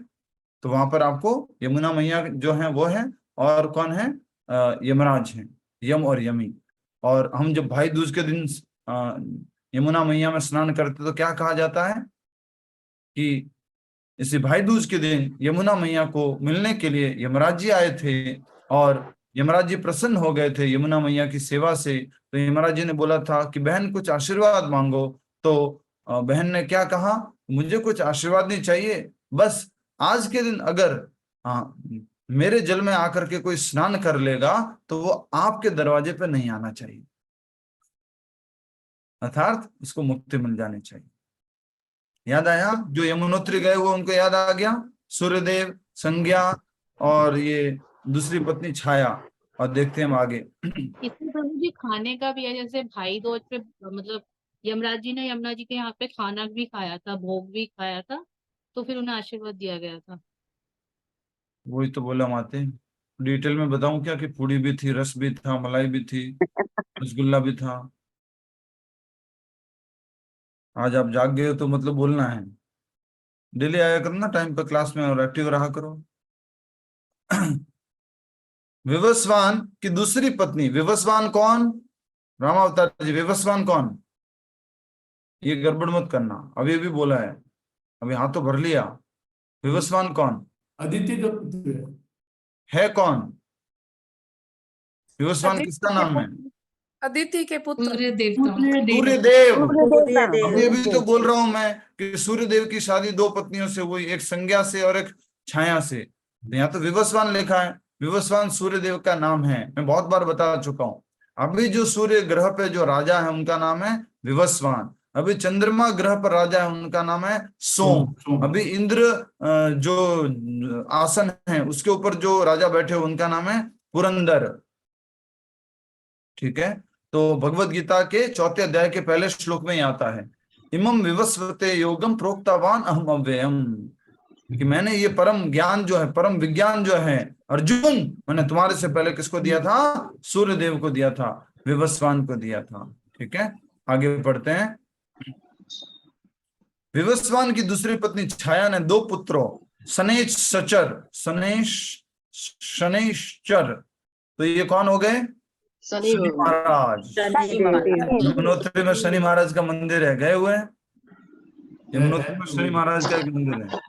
तो वहां पर आपको यमुना मैया जो है वो है, और कौन है? यमराज हैं, यम और यमी। और हम जब भाई दूज के दिन यमुना मैया में स्नान करते तो क्या कहा जाता है कि इसी भाई दूज के दिन यमुना मैया को मिलने के लिए यमराज जी आए थे, और यमराज जी प्रसन्न हो गए थे यमुना मैया की सेवा से। तो यमराज जी ने बोला था कि बहन कुछ आशीर्वाद मांगो। तो बहन ने क्या कहा? मुझे कुछ आशीर्वाद नहीं चाहिए, बस आज के दिन अगर मेरे जल में आकर के कोई स्नान कर लेगा तो वो आपके दरवाजे पे नहीं आना चाहिए, अर्थात इसको मुक्ति मिल जानी चाहिए। याद आया? जो यमुनोत्री गए हुए उनको याद आ गया, सूर्यदेव, संज्ञा और ये दूसरी पत्नी छाया। और देखते हैं हम आगे। इसमें जी खाने का भी है, जैसे भाई दूज पे मतलब यमराज जी ने यमुना जी के यहाँ पे खाना भी खाया था, भोग भी खाया था, तो फिर उन्हें आशीर्वाद दिया गया था। वही तो बोला माते, डिटेल में बताऊं क्या कि पूड़ी भी थी, रस भी था, मलाई भी थी, रसगुल्ला भी था। आज आप जाग गए हो तो मतलब बोलना है। डेली आया करो ना टाइम पर क्लास में और एक्टिव रहा करो। विवस्वान की दूसरी पत्नी, विवस्वान कौन? रामावतार जी। विवस्वान कौन? ये गड़बड़ मत करना, अभी अभी बोला है, अभी हाथ तो भर लिया। विवस्वान कौन अदिति का पुत्र है? कौन विवस्वान? अदिति किसका के नाम है? पुत्र, अदिति के पुत्र। सूर्य देवता। सूर्य देव। सूर्यदेव। अभी अभी तो बोल रहा हूं मैं कि सूर्य देव की शादी दो पत्नियों से हुई, एक संज्ञा से और एक छाया से। यहाँ तो विवस्वान लिखा है। विवस्वान सूर्य देव का नाम है, मैं बहुत बार बता चुका हूँ। अभी जो सूर्य ग्रह पे जो राजा है उनका नाम है विवस्वान। अभी चंद्रमा ग्रह पर राजा है उनका नाम है सोम। अभी इंद्र जो आसन है उसके ऊपर जो राजा बैठे हो उनका नाम है पुरंदर। ठीक है, तो भगवत गीता के 4 अध्याय के पहले श्लोक में ही आता है, इमं विवस्वते योगम प्रोक्तावान अहम अव्ययम, कि मैंने ये परम ज्ञान जो है, परम विज्ञान जो है अर्जुन, मैंने तुम्हारे से पहले किसको दिया था? सूर्य देव को दिया था, विवस्वान को दिया था। ठीक है, आगे बढ़ते हैं। विवस्वान की दूसरी पत्नी छाया ने 2 पुत्रों, शनेश सचर, शनेश्चर, तो ये कौन हो गए? शनि महाराज। यमुनोत्री में शनि महाराज का मंदिर है, गए हुए हैं? यमुनोत्री में शनि महाराज का एक मंदिर है।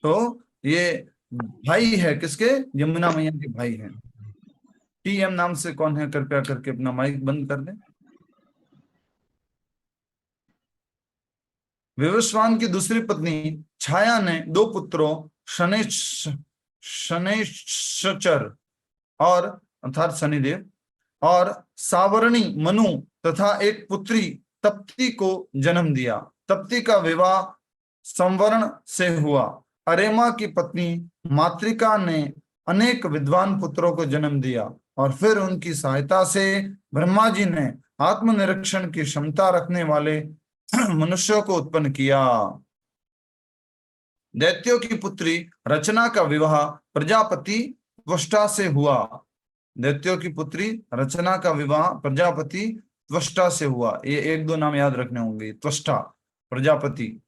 तो ये भाई है किसके? यमुना मैया के भाई हैं। टीएम नाम से कौन है? कृपया करके अपना माइक बंद कर दें। विवस्वान की दूसरी पत्नी छाया ने 2 पुत्रों, शनेश्चर और अर्थात शनिदेव और सावरणी मनु तथा एक पुत्री तप्ती को जन्म दिया। तप्ती का विवाह संवरण से हुआ। अरेमा की पत्नी मातृका ने अनेक विद्वान पुत्रों को जन्म दिया और फिर उनकी सहायता से ब्रह्मा जी ने आत्मनिरीक्षण की क्षमता रखने वाले मनुष्यों को उत्पन्न किया। दैत्यों की पुत्री रचना का विवाह प्रजापति त्वष्टा से हुआ। दैत्यों की पुत्री रचना का विवाह प्रजापति त्वष्टा से हुआ। ये 1-2 नाम याद रखने होंगे, त्वष्टा, प्रजापति।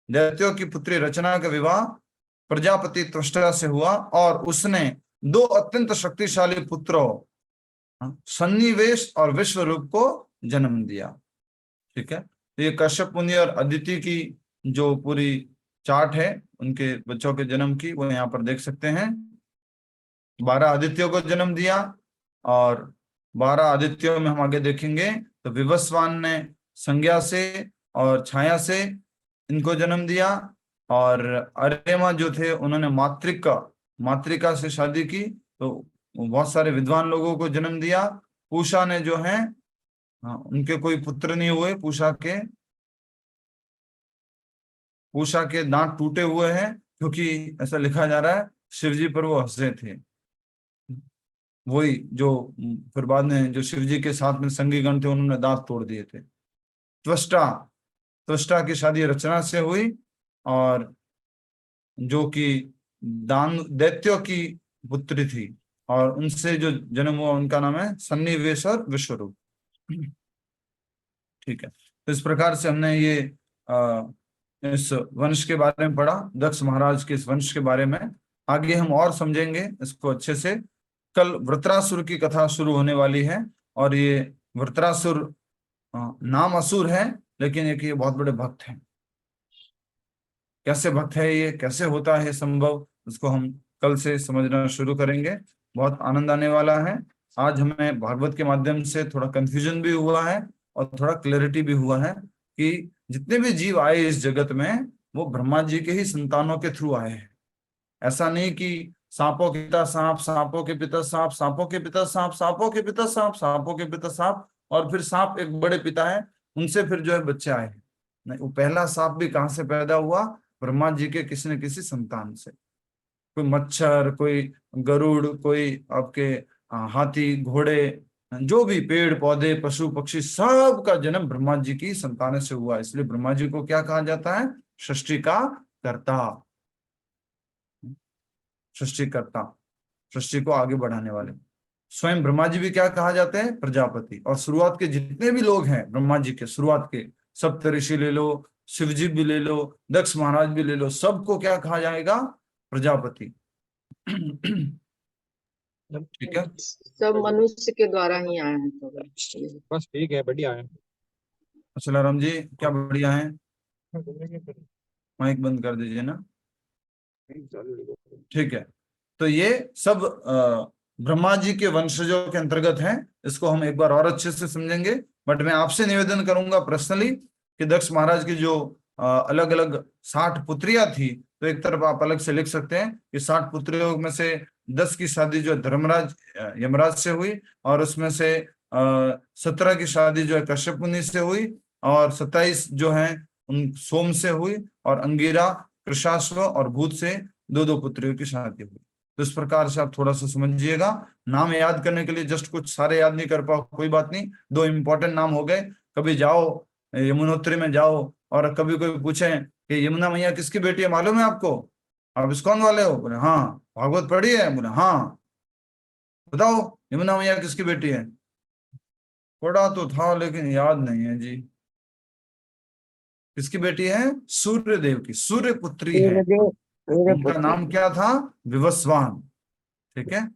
दैत्यों की पुत्री रचना का विवाह प्रजापति त्वष्टा से हुआ और उसने 2 अत्यंत शक्तिशाली पुत्रों सन्निवेश और विश्वरूप को जन्म दिया। ठीक है, तो ये कश्यप मुनि और अदिति की जो पूरी चार्ट है उनके बच्चों के जन्म की, वो यहाँ पर देख सकते हैं। 12 आदित्यों को जन्म दिया और 12 आदित्यों में हम आगे देखेंगे तो विवस्वान ने संज्ञा से और छाया से इनको जन्म दिया और अरेमा जो थे उन्होंने मातृका से शादी की, तो बहुत सारे विद्वान लोगों को जन्म दिया। पूषा ने जो है उनके कोई पुत्र नहीं हुए। पूषा के दांत टूटे हुए हैं क्योंकि ऐसा लिखा जा रहा है शिव जी पर वो हंसे थे। वही जो फिर बाद में जो शिव जी के साथ में संगी गण थे उन्होंने दांत तोड़ दिए थे। त्वष्टा की शादी रचना से हुई और जो कि दैत्यों की पुत्री थी और उनसे जो जन्म हुआ उनका नाम है सन्निवेश और विश्वरूप। ठीक है, तो इस प्रकार से हमने ये इस वंश के बारे में पढ़ा, दक्ष महाराज के इस वंश के बारे में। आगे हम और समझेंगे इसको अच्छे से। कल वृत्रासुर की कथा शुरू होने वाली है और ये वृत्रासुर नाम असुर है लेकिन एक ये बहुत बड़े भक्त हैं। कैसे भक्त है ये, कैसे होता है संभव, इसको हम कल से समझना शुरू करेंगे। बहुत आनंद आने वाला है। आज हमें भागवत के माध्यम से थोड़ा कंफ्यूजन भी हुआ है और थोड़ा क्लैरिटी भी हुआ है कि जितने भी जीव आए इस जगत में वो ब्रह्मा जी के ही संतानों के थ्रू आए हैं। ऐसा नहीं कि सांपों के पिता सांप, सांपों के पिता सांप, सांपों के पिता सांप, सांपों के पिता सांप, सांपों के पिता सांप और फिर सांप एक बड़े पिता है, उनसे फिर जो है बच्चे आए। नहीं, वो पहला सांप भी कहाँ से पैदा हुआ? ब्रह्मा जी के किसी न किसी संतान से। कोई मच्छर, कोई गरुड़, कोई आपके हाथी, घोड़े, जो भी पेड़ पौधे, पशु पक्षी, सब का जन्म ब्रह्मा जी की संतान से हुआ। इसलिए ब्रह्मा जी को क्या कहा जाता है? सृष्टि का कर्ता, सृष्टिकर्ता, सृष्टि को आगे बढ़ाने वाले। स्वयं ब्रह्मा जी भी क्या कहा जाते हैं? प्रजापति। और शुरुआत के जितने भी लोग हैं ब्रह्मा जी के, शुरुआत के सप्तऋषि ले लो, शिवजी भी ले लो, दक्ष महाराज भी ले लो, सबको क्या कहा जाएगा? प्रजापति। ठीक है, सब मनुष्य के द्वारा ही आए हैं तो बस ठीक है, बढ़िया है। राम जी क्या बढ़िया है। माइक बंद कर दीजिए ना। ठीक है, तो ये सब ब्रह्मा जी के वंशजों के अंतर्गत हैं। इसको हम एक बार और अच्छे से समझेंगे। बट मैं आपसे निवेदन करूंगा पर्सनली कि दक्ष महाराज की जो अलग अलग 60 पुत्रियां थी, तो एक तरफ आप अलग से लिख सकते हैं कि 60 पुत्रियों में से 10 की शादी जो है धर्मराज यमराज से हुई, और उसमें से 17 की शादी जो है कश्यप मुनि से हुई, और 27 जो है उन सोम से हुई, और अंगिरा, कृशाश्व और भूत से 2-2 पुत्रियों की शादी हुई। तो इस प्रकार से आप थोड़ा सा समझिएगा। नाम याद करने के लिए जस्ट कुछ सारे याद नहीं कर पाओ, कोई बात नहीं, 2 इंपॉर्टेंट नाम हो गए। कभी जाओ यमुनोत्री में जाओ और कभी कोई पूछे कि यमुना मैया किसकी बेटी है, मालूम है आपको? आप इस्कॉन वाले हो? बोले हाँ। भागवत पढ़ी है? बोले हाँ। बताओ यमुना मैया किसकी बेटी है? पढ़ा तो था लेकिन याद नहीं है जी। किसकी बेटी है? सूर्य देव की, सूर्य पुत्री है। उनका नाम क्या था? विवस्वान। ठीक है,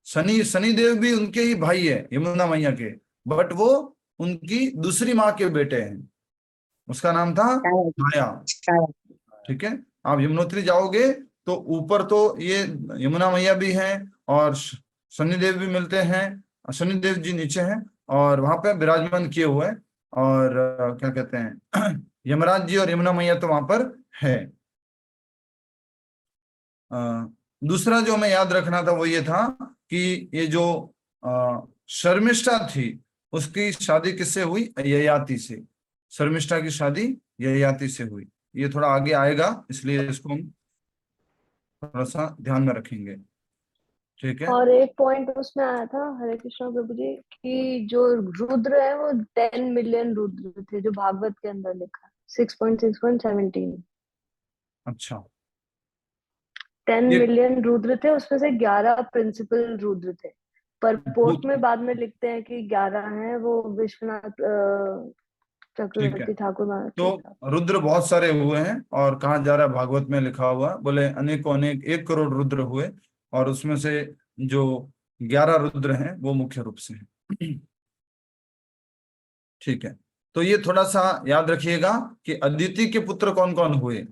शनि देव भी उनके ही भाई है यमुना मैया के, बट वो उनकी दूसरी माँ के बेटे हैं। उसका नाम था छाया। ठीक है, आप यमुनोत्री जाओगे तो ऊपर तो ये यमुना मैया भी हैं और शनिदेव भी मिलते हैं। शनिदेव जी नीचे हैं और वहां पे विराजमान किए हुए हैं, और क्या कहते हैं यमराज जी और यमुना मैया तो वहां पर है। दूसरा जो हमें याद रखना था वो ये था कि ये जो शर्मिष्ठा थी उसकी शादी किससे हुई? ययाति से। शर्मिष्ठा की शादी ययाति से हुई। ये थोड़ा आगे आएगा, इसलिए इसको हम थोड़ा सा ध्यान में रखेंगे। ठीक है, और एक पॉइंट उसमें आया था, हरे कृष्णा प्रभु जी, कि जो रुद्र है वो 10 मिलियन रुद्र थे, जो भागवत के अंदर लिखा 6.6.17। अच्छा, 10 मिलियन रुद्र थे, उसमें से 11 प्रिंसिपल रुद्र थे। पर पोस्ट में बाद में लिखते हैं कि 11 हैं वो विश्वनाथ चक्रवर्ती ठाकुर महाराज। तो रुद्र बहुत सारे हुए हैं, और कहा जा रहा है भागवत में लिखा हुआ, बोले अनेकों अनेक 1 करोड़ रुद्र हुए, और उसमें से जो 11 रुद्र हैं वो मुख्य रूप से हैं। ठीक है, तो ये थोड़ा सा याद रखिएगा कि अदिति के पुत्र कौन कौन हुए।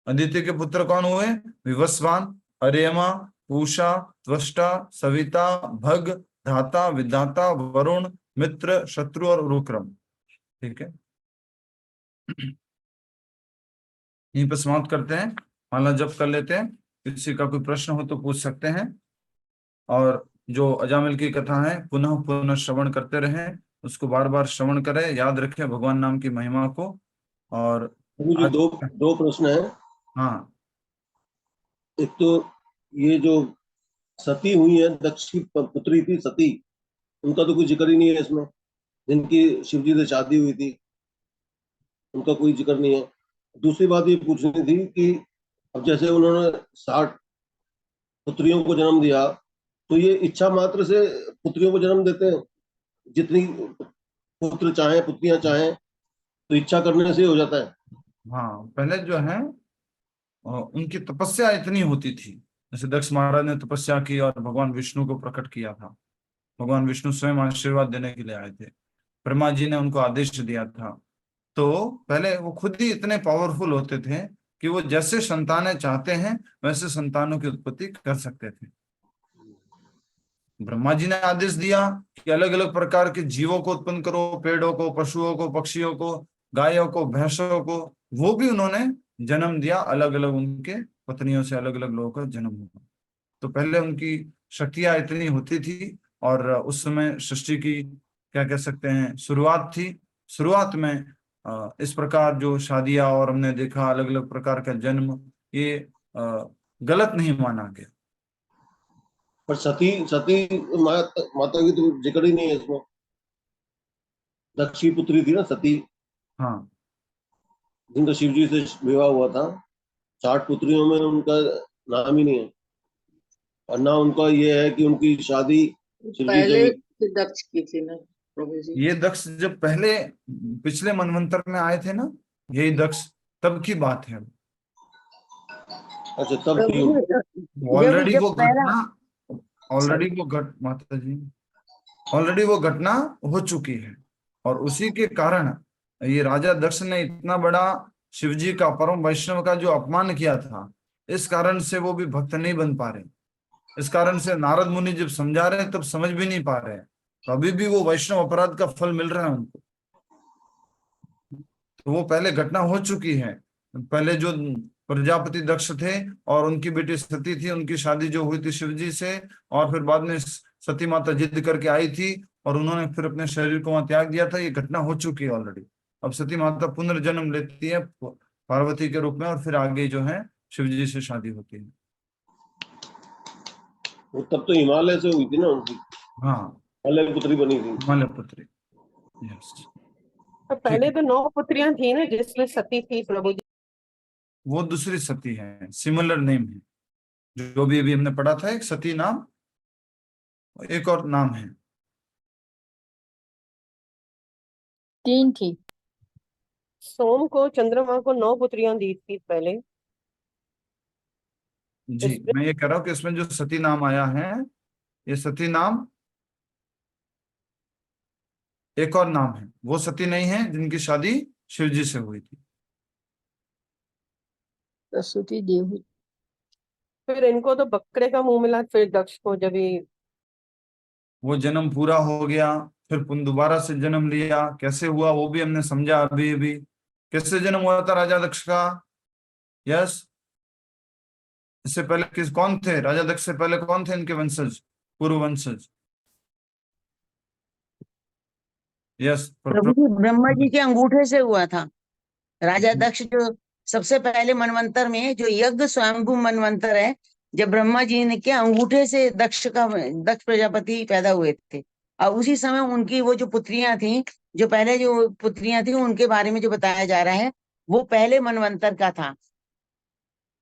अदिति के पुत्र कौन हुए? विवस्वान, अरेमा, पूषा, त्वष्टा, सविता, भग, धाता, विधाता, वरुण, मित्र, शत्रु और उरुक्रम। ठीक है, यहीं पर समाप्त करते हैं, माला जप कर लेते हैं। किसी का कोई प्रश्न हो तो पूछ सकते हैं। और जो अजामिल की कथा है पुनः पुनः श्रवण करते रहें, उसको बार बार श्रवण करें, याद रखें भगवान नाम की महिमा को। और मुझे दो प्रश्न है। हाँ, एक तो ये जो सती हुई है, दक्ष की पुत्री थी सती, उनका तो कोई जिक्र ही नहीं है इसमें। जिनकी शिवजी से शादी हुई थी उनका कोई जिक्र नहीं है। दूसरी बात ये पूछनी थी कि अब जैसे उन्होंने 60 पुत्रियों को जन्म दिया, तो ये इच्छा मात्र से पुत्रियों को जन्म देते हैं? जितनी पुत्र चाहे पुत्रियां चाहें तो इच्छा करने से हो जाता है? हाँ, पहले जो है उनकी तपस्या इतनी होती थी, जैसे दक्ष महाराज ने तपस्या की और भगवान विष्णु को प्रकट किया था। भगवान विष्णु स्वयं आशीर्वाद देने के लिए आए थे, ब्रह्मा जी ने उनको आदेश दिया था। तो पहले वो खुद ही इतने पावरफुल होते थे कि वो जैसे संतानें चाहते हैं वैसे संतानों की उत्पत्ति कर सकते थे। ब्रह्मा जी ने आदेश दिया कि अलग अलग प्रकार के जीवों को उत्पन्न करो, पेड़ों को, पशुओं को, पक्षियों को, गायों को, भैंसों को, वो भी उन्होंने जन्म दिया। अलग अलग उनके पत्नियों से अलग अलग लोगों का जन्म हुआ। तो पहले उनकी शक्तियां इतनी होती थी, और उस समय सृष्टि की क्या कह सकते हैं शुरुआत थी। शुरुआत में इस प्रकार जो शादियां और हमने देखा अलग अलग प्रकार का जन्म, ये गलत नहीं माना गया। पर सती सती माता की तो जिक्र ही नहीं है इसमें। दक्ष की पुत्री थी ना सती, हाँ जिनका शिव जी से विवाह हुआ था। 60 पुत्रियों में उनका नाम ही नहीं है, और ना उनका ये है कि उनकी शादी शिव जी से पहले हुई। दक्ष की थी ना प्रभु जी। ये दक्ष जब पहले पिछले मनवंतर में आए थे ना, यही दक्ष, तब की बात है। अच्छा, तब की प्रभु जी, ऑलरेडी जब वो पहला घटना ऑलरेडी वो घट माता जी ऑलरेडी वो घटना हो चुकी है, और उसी के कारण ये राजा दक्ष ने इतना बड़ा शिवजी का, परम वैष्णव का जो अपमान किया था, इस कारण से वो भी भक्त नहीं बन पा रहे। इस कारण से नारद मुनि जब समझा रहे हैं तब समझ भी नहीं पा रहे हैं, तो अभी भी वो वैष्णव अपराध का फल मिल रहा है उनको। तो वो पहले घटना हो चुकी है। पहले जो प्रजापति दक्ष थे और उनकी बेटी सती थी, उनकी शादी जो हुई थी शिवजी से, और फिर बाद में सती माता जिद करके आई थी और उन्होंने फिर अपने शरीर को वहां त्याग दिया था। ये घटना हो चुकी है ऑलरेडी। अब सती माता पुनर्जन्म लेती है पार्वती के रूप में, और फिर आगे जो है शिवजी से शादी होती है। वो तब तो हिमालय से हुई थी ना उनकी। हाँ, हिमालय पुत्री बनी थी। हिमालय पुत्री, यस। तो पहले तो 9 पुत्रियां थी ना जिसमें सती थी प्रभु जी। वो दूसरी सती है, सिमिलर नेम है। जो भी अभी हमने पढ़ा था, एक सती नाम, एक और नाम है। 3 थी। सोम को, चंद्रमा को 9 पुत्रियां दी थी पहले। जी, मैं ये कह रहा हूँ कि इसमें जो सती नाम आया है, ये सती नाम एक और नाम है। वो सती नहीं है जिनकी शादी शिवजी से हुई थी। सरस्वती देवी। फिर इनको तो बकरे का मुंह मिला, फिर दक्ष को जब ये वो जन्म पूरा हो गया, फिर दोबारा से जन्म लिया। कैसे हुआ वो भी हमने समझा अभी अभी। कैसे जन्म हुआ था राजा दक्ष का? यस, इससे पहले कौन थे? राजा दक्ष से पहले कौन थे इनके वंशज, पूर्व वंशज? यस, प्रभु जी ब्रह्मा जी के अंगूठे से हुआ था। राजा दक्ष जो सबसे पहले मनवंतर में जो यज्ञ स्वयंभू मनवंतर है, जब ब्रह्मा जी ने के अंगूठे से दक्ष प्रजापति पैदा हुए थे, और उसी समय उनकी वो जो पुत्रियां थी, जो पहले जो पुत्रियां थी उनके बारे में जो बताया जा रहा है, वो पहले मनवंतर का था।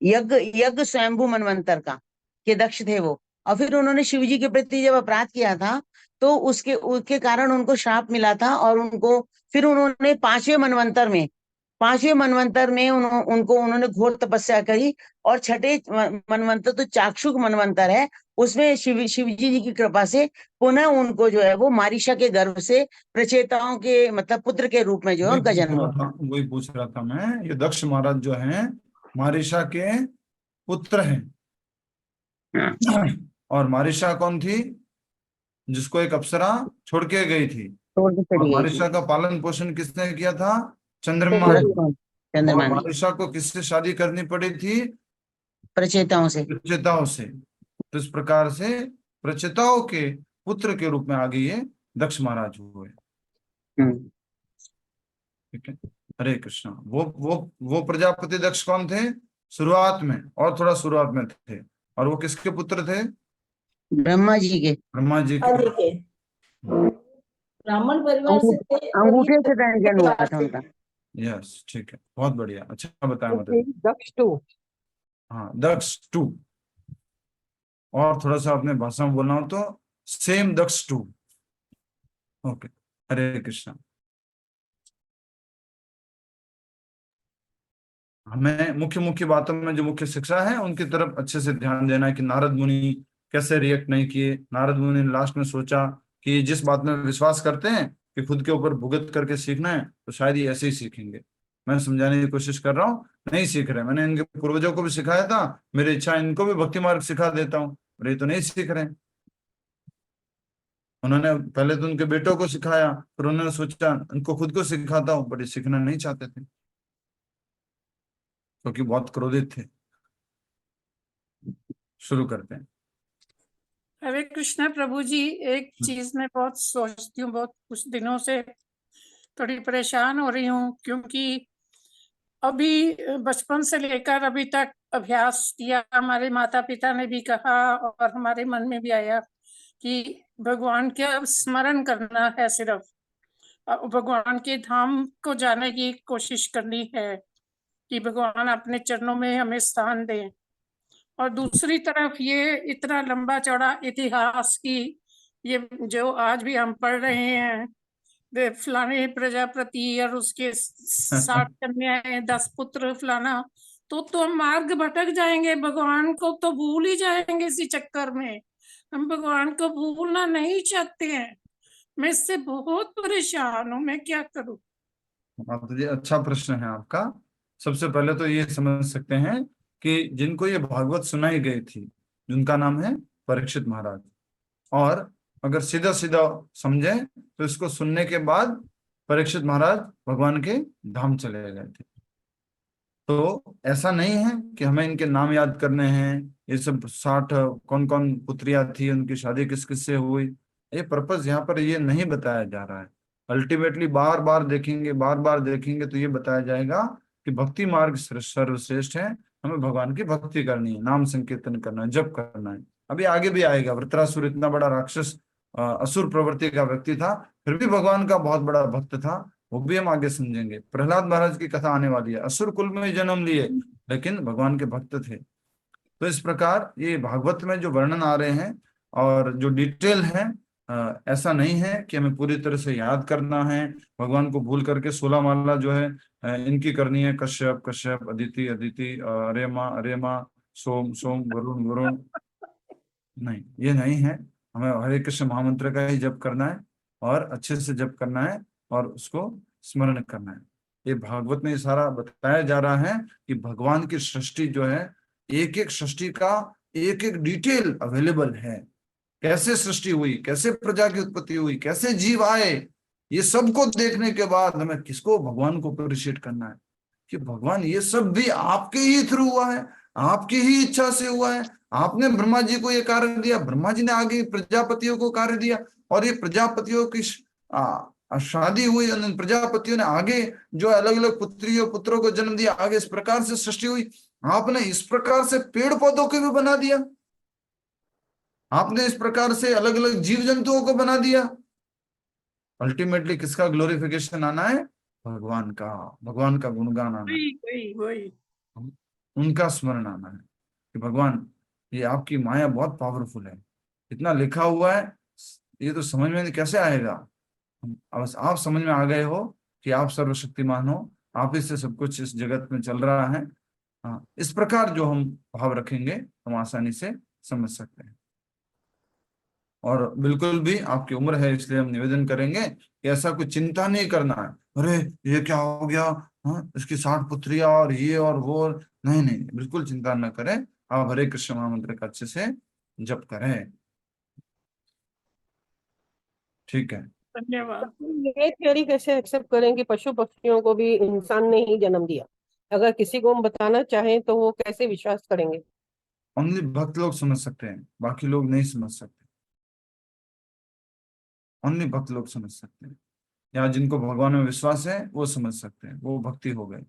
यज्ञ स्वयंभू मनवंतर का के दक्ष थे वो। और फिर उन्होंने शिव जी के प्रति जब अपराध किया था, तो उसके कारण उनको श्राप मिला था, और उनको फिर उन्होंने 5वें मनवंतर में उन्होंने घोर तपस्या करी, और 6ठे मनवंतर तो चाक्षुष मनवंतर है, उसमें शिव जी की कृपा से पुनः उनको जो है वो मारीशा के गर्भ से प्रचेताओं के मतलब पुत्र के रूप में जो है उनका जन्म हुआ। वही पूछ रहा था मैं। ये दक्ष महाराज जो हैं मारीशा के पुत्र हैं। और मारीशा कौन थी? जिसको एक अप्सरा छोड़ के गई थी। और मारीशा का पालन पोषण किसने किया था? चंद्रमा ने। और मारीशा को किससे शादी करनी पड़ी थी? प्रचेताओं से। तो इस प्रकार से प्रचेताओं के पुत्र के रूप में आगे ये दक्ष महाराज हुए। ठीक है, हरे कृष्णा। वो प्रजापति दक्ष कौन थे? शुरुआत में, और थोड़ा शुरुआत में थे। और वो किसके पुत्र थे? ब्रह्मा जी के। ब्रह्मा जी के। ब्राह्मण परिवार से थे। अंगूठे से जन्म हुआ था उनका। यस, ठीक है, बहुत बढ़िया, अच्छा बताया मतलब। दक्ष 2। हाँ, दक्ष 2। और थोड़ा सा अपने भाषा में बोलना हो तो सेम दक्ष 2। ओके, हरे कृष्णा। हमें मुख्य मुख्य बातों में जो मुख्य शिक्षा है उनकी तरफ अच्छे से ध्यान देना है कि नारद मुनि कैसे रिएक्ट नहीं किए। नारद मुनि ने लास्ट में सोचा कि जिस बात में विश्वास करते हैं कि खुद के ऊपर भुगत करके सीखना है, तो शायद ये ऐसे ही सीखेंगे। मैं समझाने की कोशिश कर रहा हूँ, नहीं सीख रहे। मैंने इनके पूर्वजों को भी सिखाया था, मेरी इच्छा इनको भी भक्ति मार्ग सिखा देता हूँ, पर ये तो नहीं सीख रहे। उन्होंने पहले तो उनके बेटों को सिखाया, फिर उन्होंने सोचा इनको खुद को सिखाता हूँ, पर ये सीखना नहीं चाहते थे क्योंकि बहुत क्रोधित थे। शुरू करते हैं। हरे कृष्णा प्रभु जी। एक चीज मैं बहुत सोचती हूँ, बहुत कुछ दिनों से थोड़ी परेशान हो रही हूँ, क्योंकि अभी बचपन से लेकर अभी तक अभ्यास किया, हमारे माता पिता ने भी कहा और हमारे मन में भी आया कि भगवान का स्मरण करना है, सिर्फ भगवान के धाम को जाने की कोशिश करनी है कि भगवान अपने चरणों में हमें स्थान दें। और दूसरी तरफ ये इतना लंबा चौड़ा इतिहास की ये जो आज भी हम पढ़ रहे हैं, वे फलाने प्रजापति और उसके 60 कन्याएं, 10 पुत्र, फलाना, तो हम मार्ग भटक जाएंगे, भगवान को तो भूल ही जाएंगे इसी चक्कर में। हम भगवान को भूलना नहीं चाहते हैं। मैं इससे बहुत परेशान हूँ, मैं क्या करूँ? तो ये अच्छा प्रश्न है आपका। सबसे पहले तो ये समझ सकते हैं कि जिनको ये भागवत सुनाई गई थी, जिनका नाम है परीक्षित महाराज, और अगर सीधा सीधा समझे तो इसको सुनने के बाद परीक्षित महाराज भगवान के धाम चले गए थे। तो ऐसा नहीं है कि हमें इनके नाम याद करने हैं, ये सब 60 कौन कौन पुत्रियां थी, उनकी शादी किस किस से हुई, ये पर्पस यहाँ पर ये नहीं बताया जा रहा है। अल्टीमेटली बार बार देखेंगे तो ये बताया जाएगा कि भक्ति मार्ग सर्वश्रेष्ठ है, हमें भगवान की भक्ति करनी है, नाम संकीर्तन करना है, जप करना है। अभी आगे भी आएगा, वृत्रासुर इतना बड़ा राक्षस असुर प्रवृत्ति का व्यक्ति था, फिर भी भगवान का बहुत बड़ा भक्त था, वो भी हम आगे समझेंगे। प्रहलाद महाराज की कथा आने वाली है, असुर कुल में जन्म लिए लेकिन भगवान के भक्त थे। तो इस प्रकार ये भागवत में जो वर्णन आ रहे हैं और जो डिटेल है, ऐसा नहीं है कि हमें पूरी तरह से याद करना है, भगवान को भूल करके 16 माला जो है इनकी करनी है, कश्यप कश्यप, अदिति अदिति, अरेमा, सोम सोम, वरुण वरुण, नहीं, ये नहीं है। हमें हरे कृष्ण महामंत्र का ही जप करना है और अच्छे से जप करना है और उसको स्मरण करना है। ये भागवत में ये सारा बताया जा रहा है कि भगवान की सृष्टि जो है, एक एक सृष्टि का एक एक डिटेल अवेलेबल है। कैसे सृष्टि हुई, कैसे प्रजा की उत्पत्ति हुई, कैसे जीव आए, ये सबको देखने के बाद हमें किसको, भगवान को अप्रिशिएट करना है कि भगवान ये सब भी आपके ही थ्रू हुआ है, आपकी ही इच्छा से हुआ है। आपने ब्रह्मा जी को ये कार्य दिया, ब्रह्मा जी ने आगे प्रजापतियों को कार्य दिया, और ये प्रजापतियों की शादी हुई, प्रजापतियों ने आगे जो अलग अलग पुत्रियों पुत्रों को जन्म दिया, आगे इस प्रकार से सृष्टि हुई। आपने इस प्रकार से पेड़ पौधों को भी बना दिया, आपने इस प्रकार से अलग अलग जीव जंतुओं को बना दिया। अल्टीमेटली किसका ग्लोरिफिकेशन आना है? भगवान का गुणगान आना है, उनका स्मरण आना है कि भगवान ये आपकी माया बहुत पावरफुल है, इतना लिखा हुआ है, ये तो समझ में कैसे आएगा। बस आप समझ में आ गए हो कि आप सर्वशक्तिमान हो, आप ही से सब कुछ इस जगत में चल रहा है। हाँ, इस प्रकार जो हम भाव रखेंगे हम आसानी से समझ सकते हैं। और बिल्कुल भी आपकी उम्र है इसलिए हम निवेदन करेंगे कि ऐसा कुछ चिंता नहीं करना है, अरे ये क्या हो गया, हाँ इसकी 60 पुत्रियां और ये और वो, नहीं नहीं, बिल्कुल चिंता न करें। आप हरे कृष्ण महामंत्र का अच्छे से जप करें, ठीक है। धन्यवाद। ये थ्योरी कैसे एक्सेप्ट करें कि पशु पक्षियों को भी इंसान ने ही जन्म दिया? अगर किसी को हम बताना चाहें तो वो कैसे विश्वास करेंगे? ओनली भक्त लोग समझ सकते हैं, बाकी लोग नहीं समझ सकते। ओनली भक्त लोग समझ सकते हैं, या जिनको भगवान में विश्वास है वो समझ सकते हैं, वो भक्ति हो गए।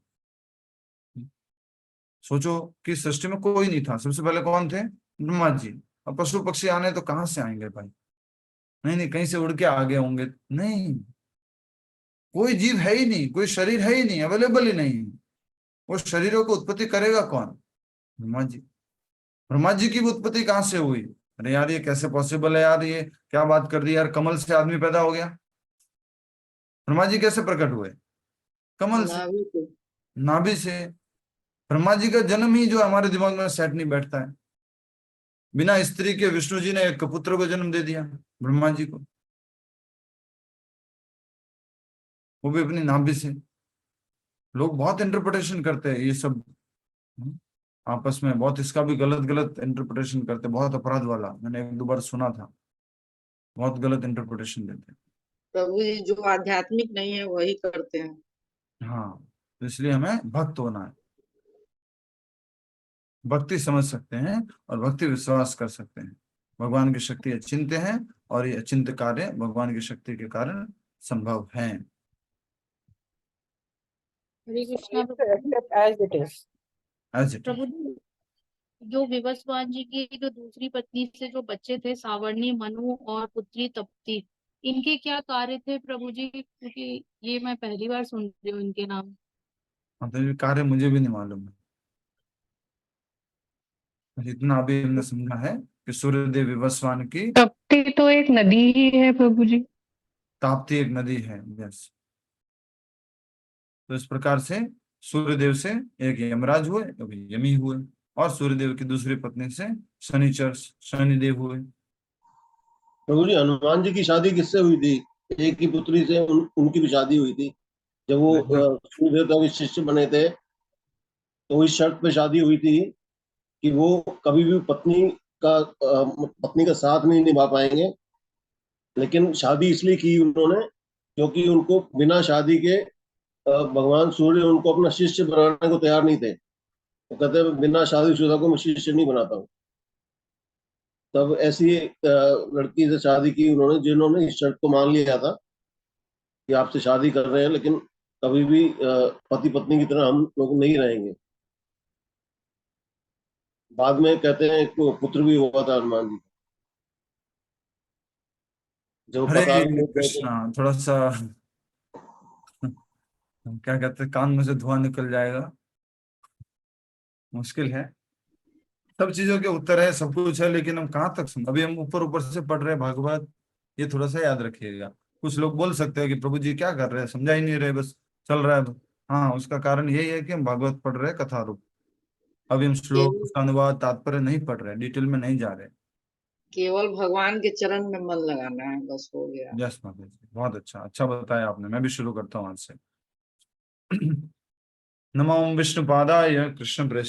सोचो कि सृष्टि में कोई नहीं था, सबसे पहले कौन थे? ब्रह्मा जी। अब पशु पक्षी आने तो कहाँ से आएंगे भाई? नहीं, कहीं से उड़ के आ गए होंगे, नहीं, कोई जीव है ही नहीं, कोई शरीर है ही नहीं, अवेलेबल ही नहीं। वो शरीरों को उत्पत्ति करेगा कौन? ब्रह्मा जी। ब्रह्मा जी की उत्पत्ति कहाँ से हुई? अरे यार ये कैसे पॉसिबल है यार, ये क्या बात कर दी यार, कमल से आदमी पैदा हो गया। ब्रह्मा जी कैसे प्रकट हुए? कमल से, नाभि से। ब्रह्मा जी का जन्म ही जो हमारे दिमाग में सेट नहीं बैठता है। बिना स्त्री के विष्णु जी ने एक पुत्र को जन्म दे दिया, ब्रह्मा जी को, वो भी अपनी नाभि से। लोग बहुत इंटरप्रिटेशन करते हैं ये सब, आपस में बहुत इसका भी गलत इंटरप्रिटेशन करते, बहुत अपराध वाला, मैंने 1-2 बार सुना था, बहुत गलत इंटरप्रिटेशन देते। प्रभु जी जो आध्यात्मिक नहीं है वही करते हैं। हाँ, तो इसलिए हमें भक्त होना है, भक्ति समझ सकते हैं और भक्ति विश्वास कर सकते हैं। भगवान की शक्ति अचिंत्य है और ये अचिंत्य कार्य भगवान की शक्ति के कारण संभव है। Hare Krishna accept as it is. As it. प्रभु जी, जो विवस्वान जी की जो दूसरी पत्नी से जो बच्चे थे, सावर्णी, मनु और पुत्री तप्ती, इनके क्या कार्य थे प्रभु जी? क्योंकि ये मैं पहली बार सुन रही हूँ इनके नाम। मतलब ये कार्य मुझे भी नहीं मालूम है, इतना अभी हमने समझा है कि सूर्यदेव विवस्वान की तप्ती तो एक नदी ही है प्रभु जी। ताप्ती एक नदी है। यस। तो इस प्रकार से सूर्यदेव से एक यमराज हुए, एक यमी हुए, और सूर्यदेव की दूसरी पत्नी से शनिचर शनिदेव हुए। प्रभु जी, हनुमान जी की शादी किससे हुई थी? एक ही पुत्री से उनकी भी शादी हुई थी। जब वो सूर्य देवता के शिष्य बने थे तो इस शर्त पे शादी हुई थी कि वो कभी भी पत्नी का साथ नहीं निभा पाएंगे, लेकिन शादी इसलिए की उन्होंने क्योंकि उनको बिना शादी के भगवान सूर्य उनको अपना शिष्य बनाने को तैयार नहीं थे। वो कहते हैं बिना शादीशुदा को मैं शिष्य नहीं बनाता हूँ। तब ऐसी एक लड़की से शादी की उन्होंने जिन्होंने इस शर्त को मान लिया था कि आपसे शादी कर रहे हैं, लेकिन कभी भी पति पत्नी की तरह हम लोग नहीं रहेंगे। बाद में कहते हैं एक पुत्र भी हुआ था हनुमान जी। जब हरे पताल में गए थे, कृष्णा, थोड़ा सा क्या कहते हैं, कान में से धुआं निकल जाएगा, मुश्किल है। सब चीजों के उत्तर है, सब कुछ है, लेकिन हम कहाँ तक अभी हम ऊपर ऊपर से पढ़ रहे हैं भागवत, ये थोड़ा सा याद रखिएगा। कुछ लोग बोल सकते हैं कि प्रभु जी क्या कर रहे हैं, समझा ही नहीं रहे, बस चल रहा है। हाँ, उसका कारण यही है कि हम भागवत पढ़ रहे हैं कथा रूप। अभी हम श्लोक, उसका अनुवाद, तात्पर्य नहीं पढ़ रहे, डिटेल में नहीं जा रहे। केवल भगवान के चरण में मन लगाना है, बस हो गया। यस माता जी, बहुत अच्छा, अच्छा बताया आपने। मैं भी शुरू करता हूँ आज से। नमो विष्णुपादाय कृष्ण प्रेष्ठाय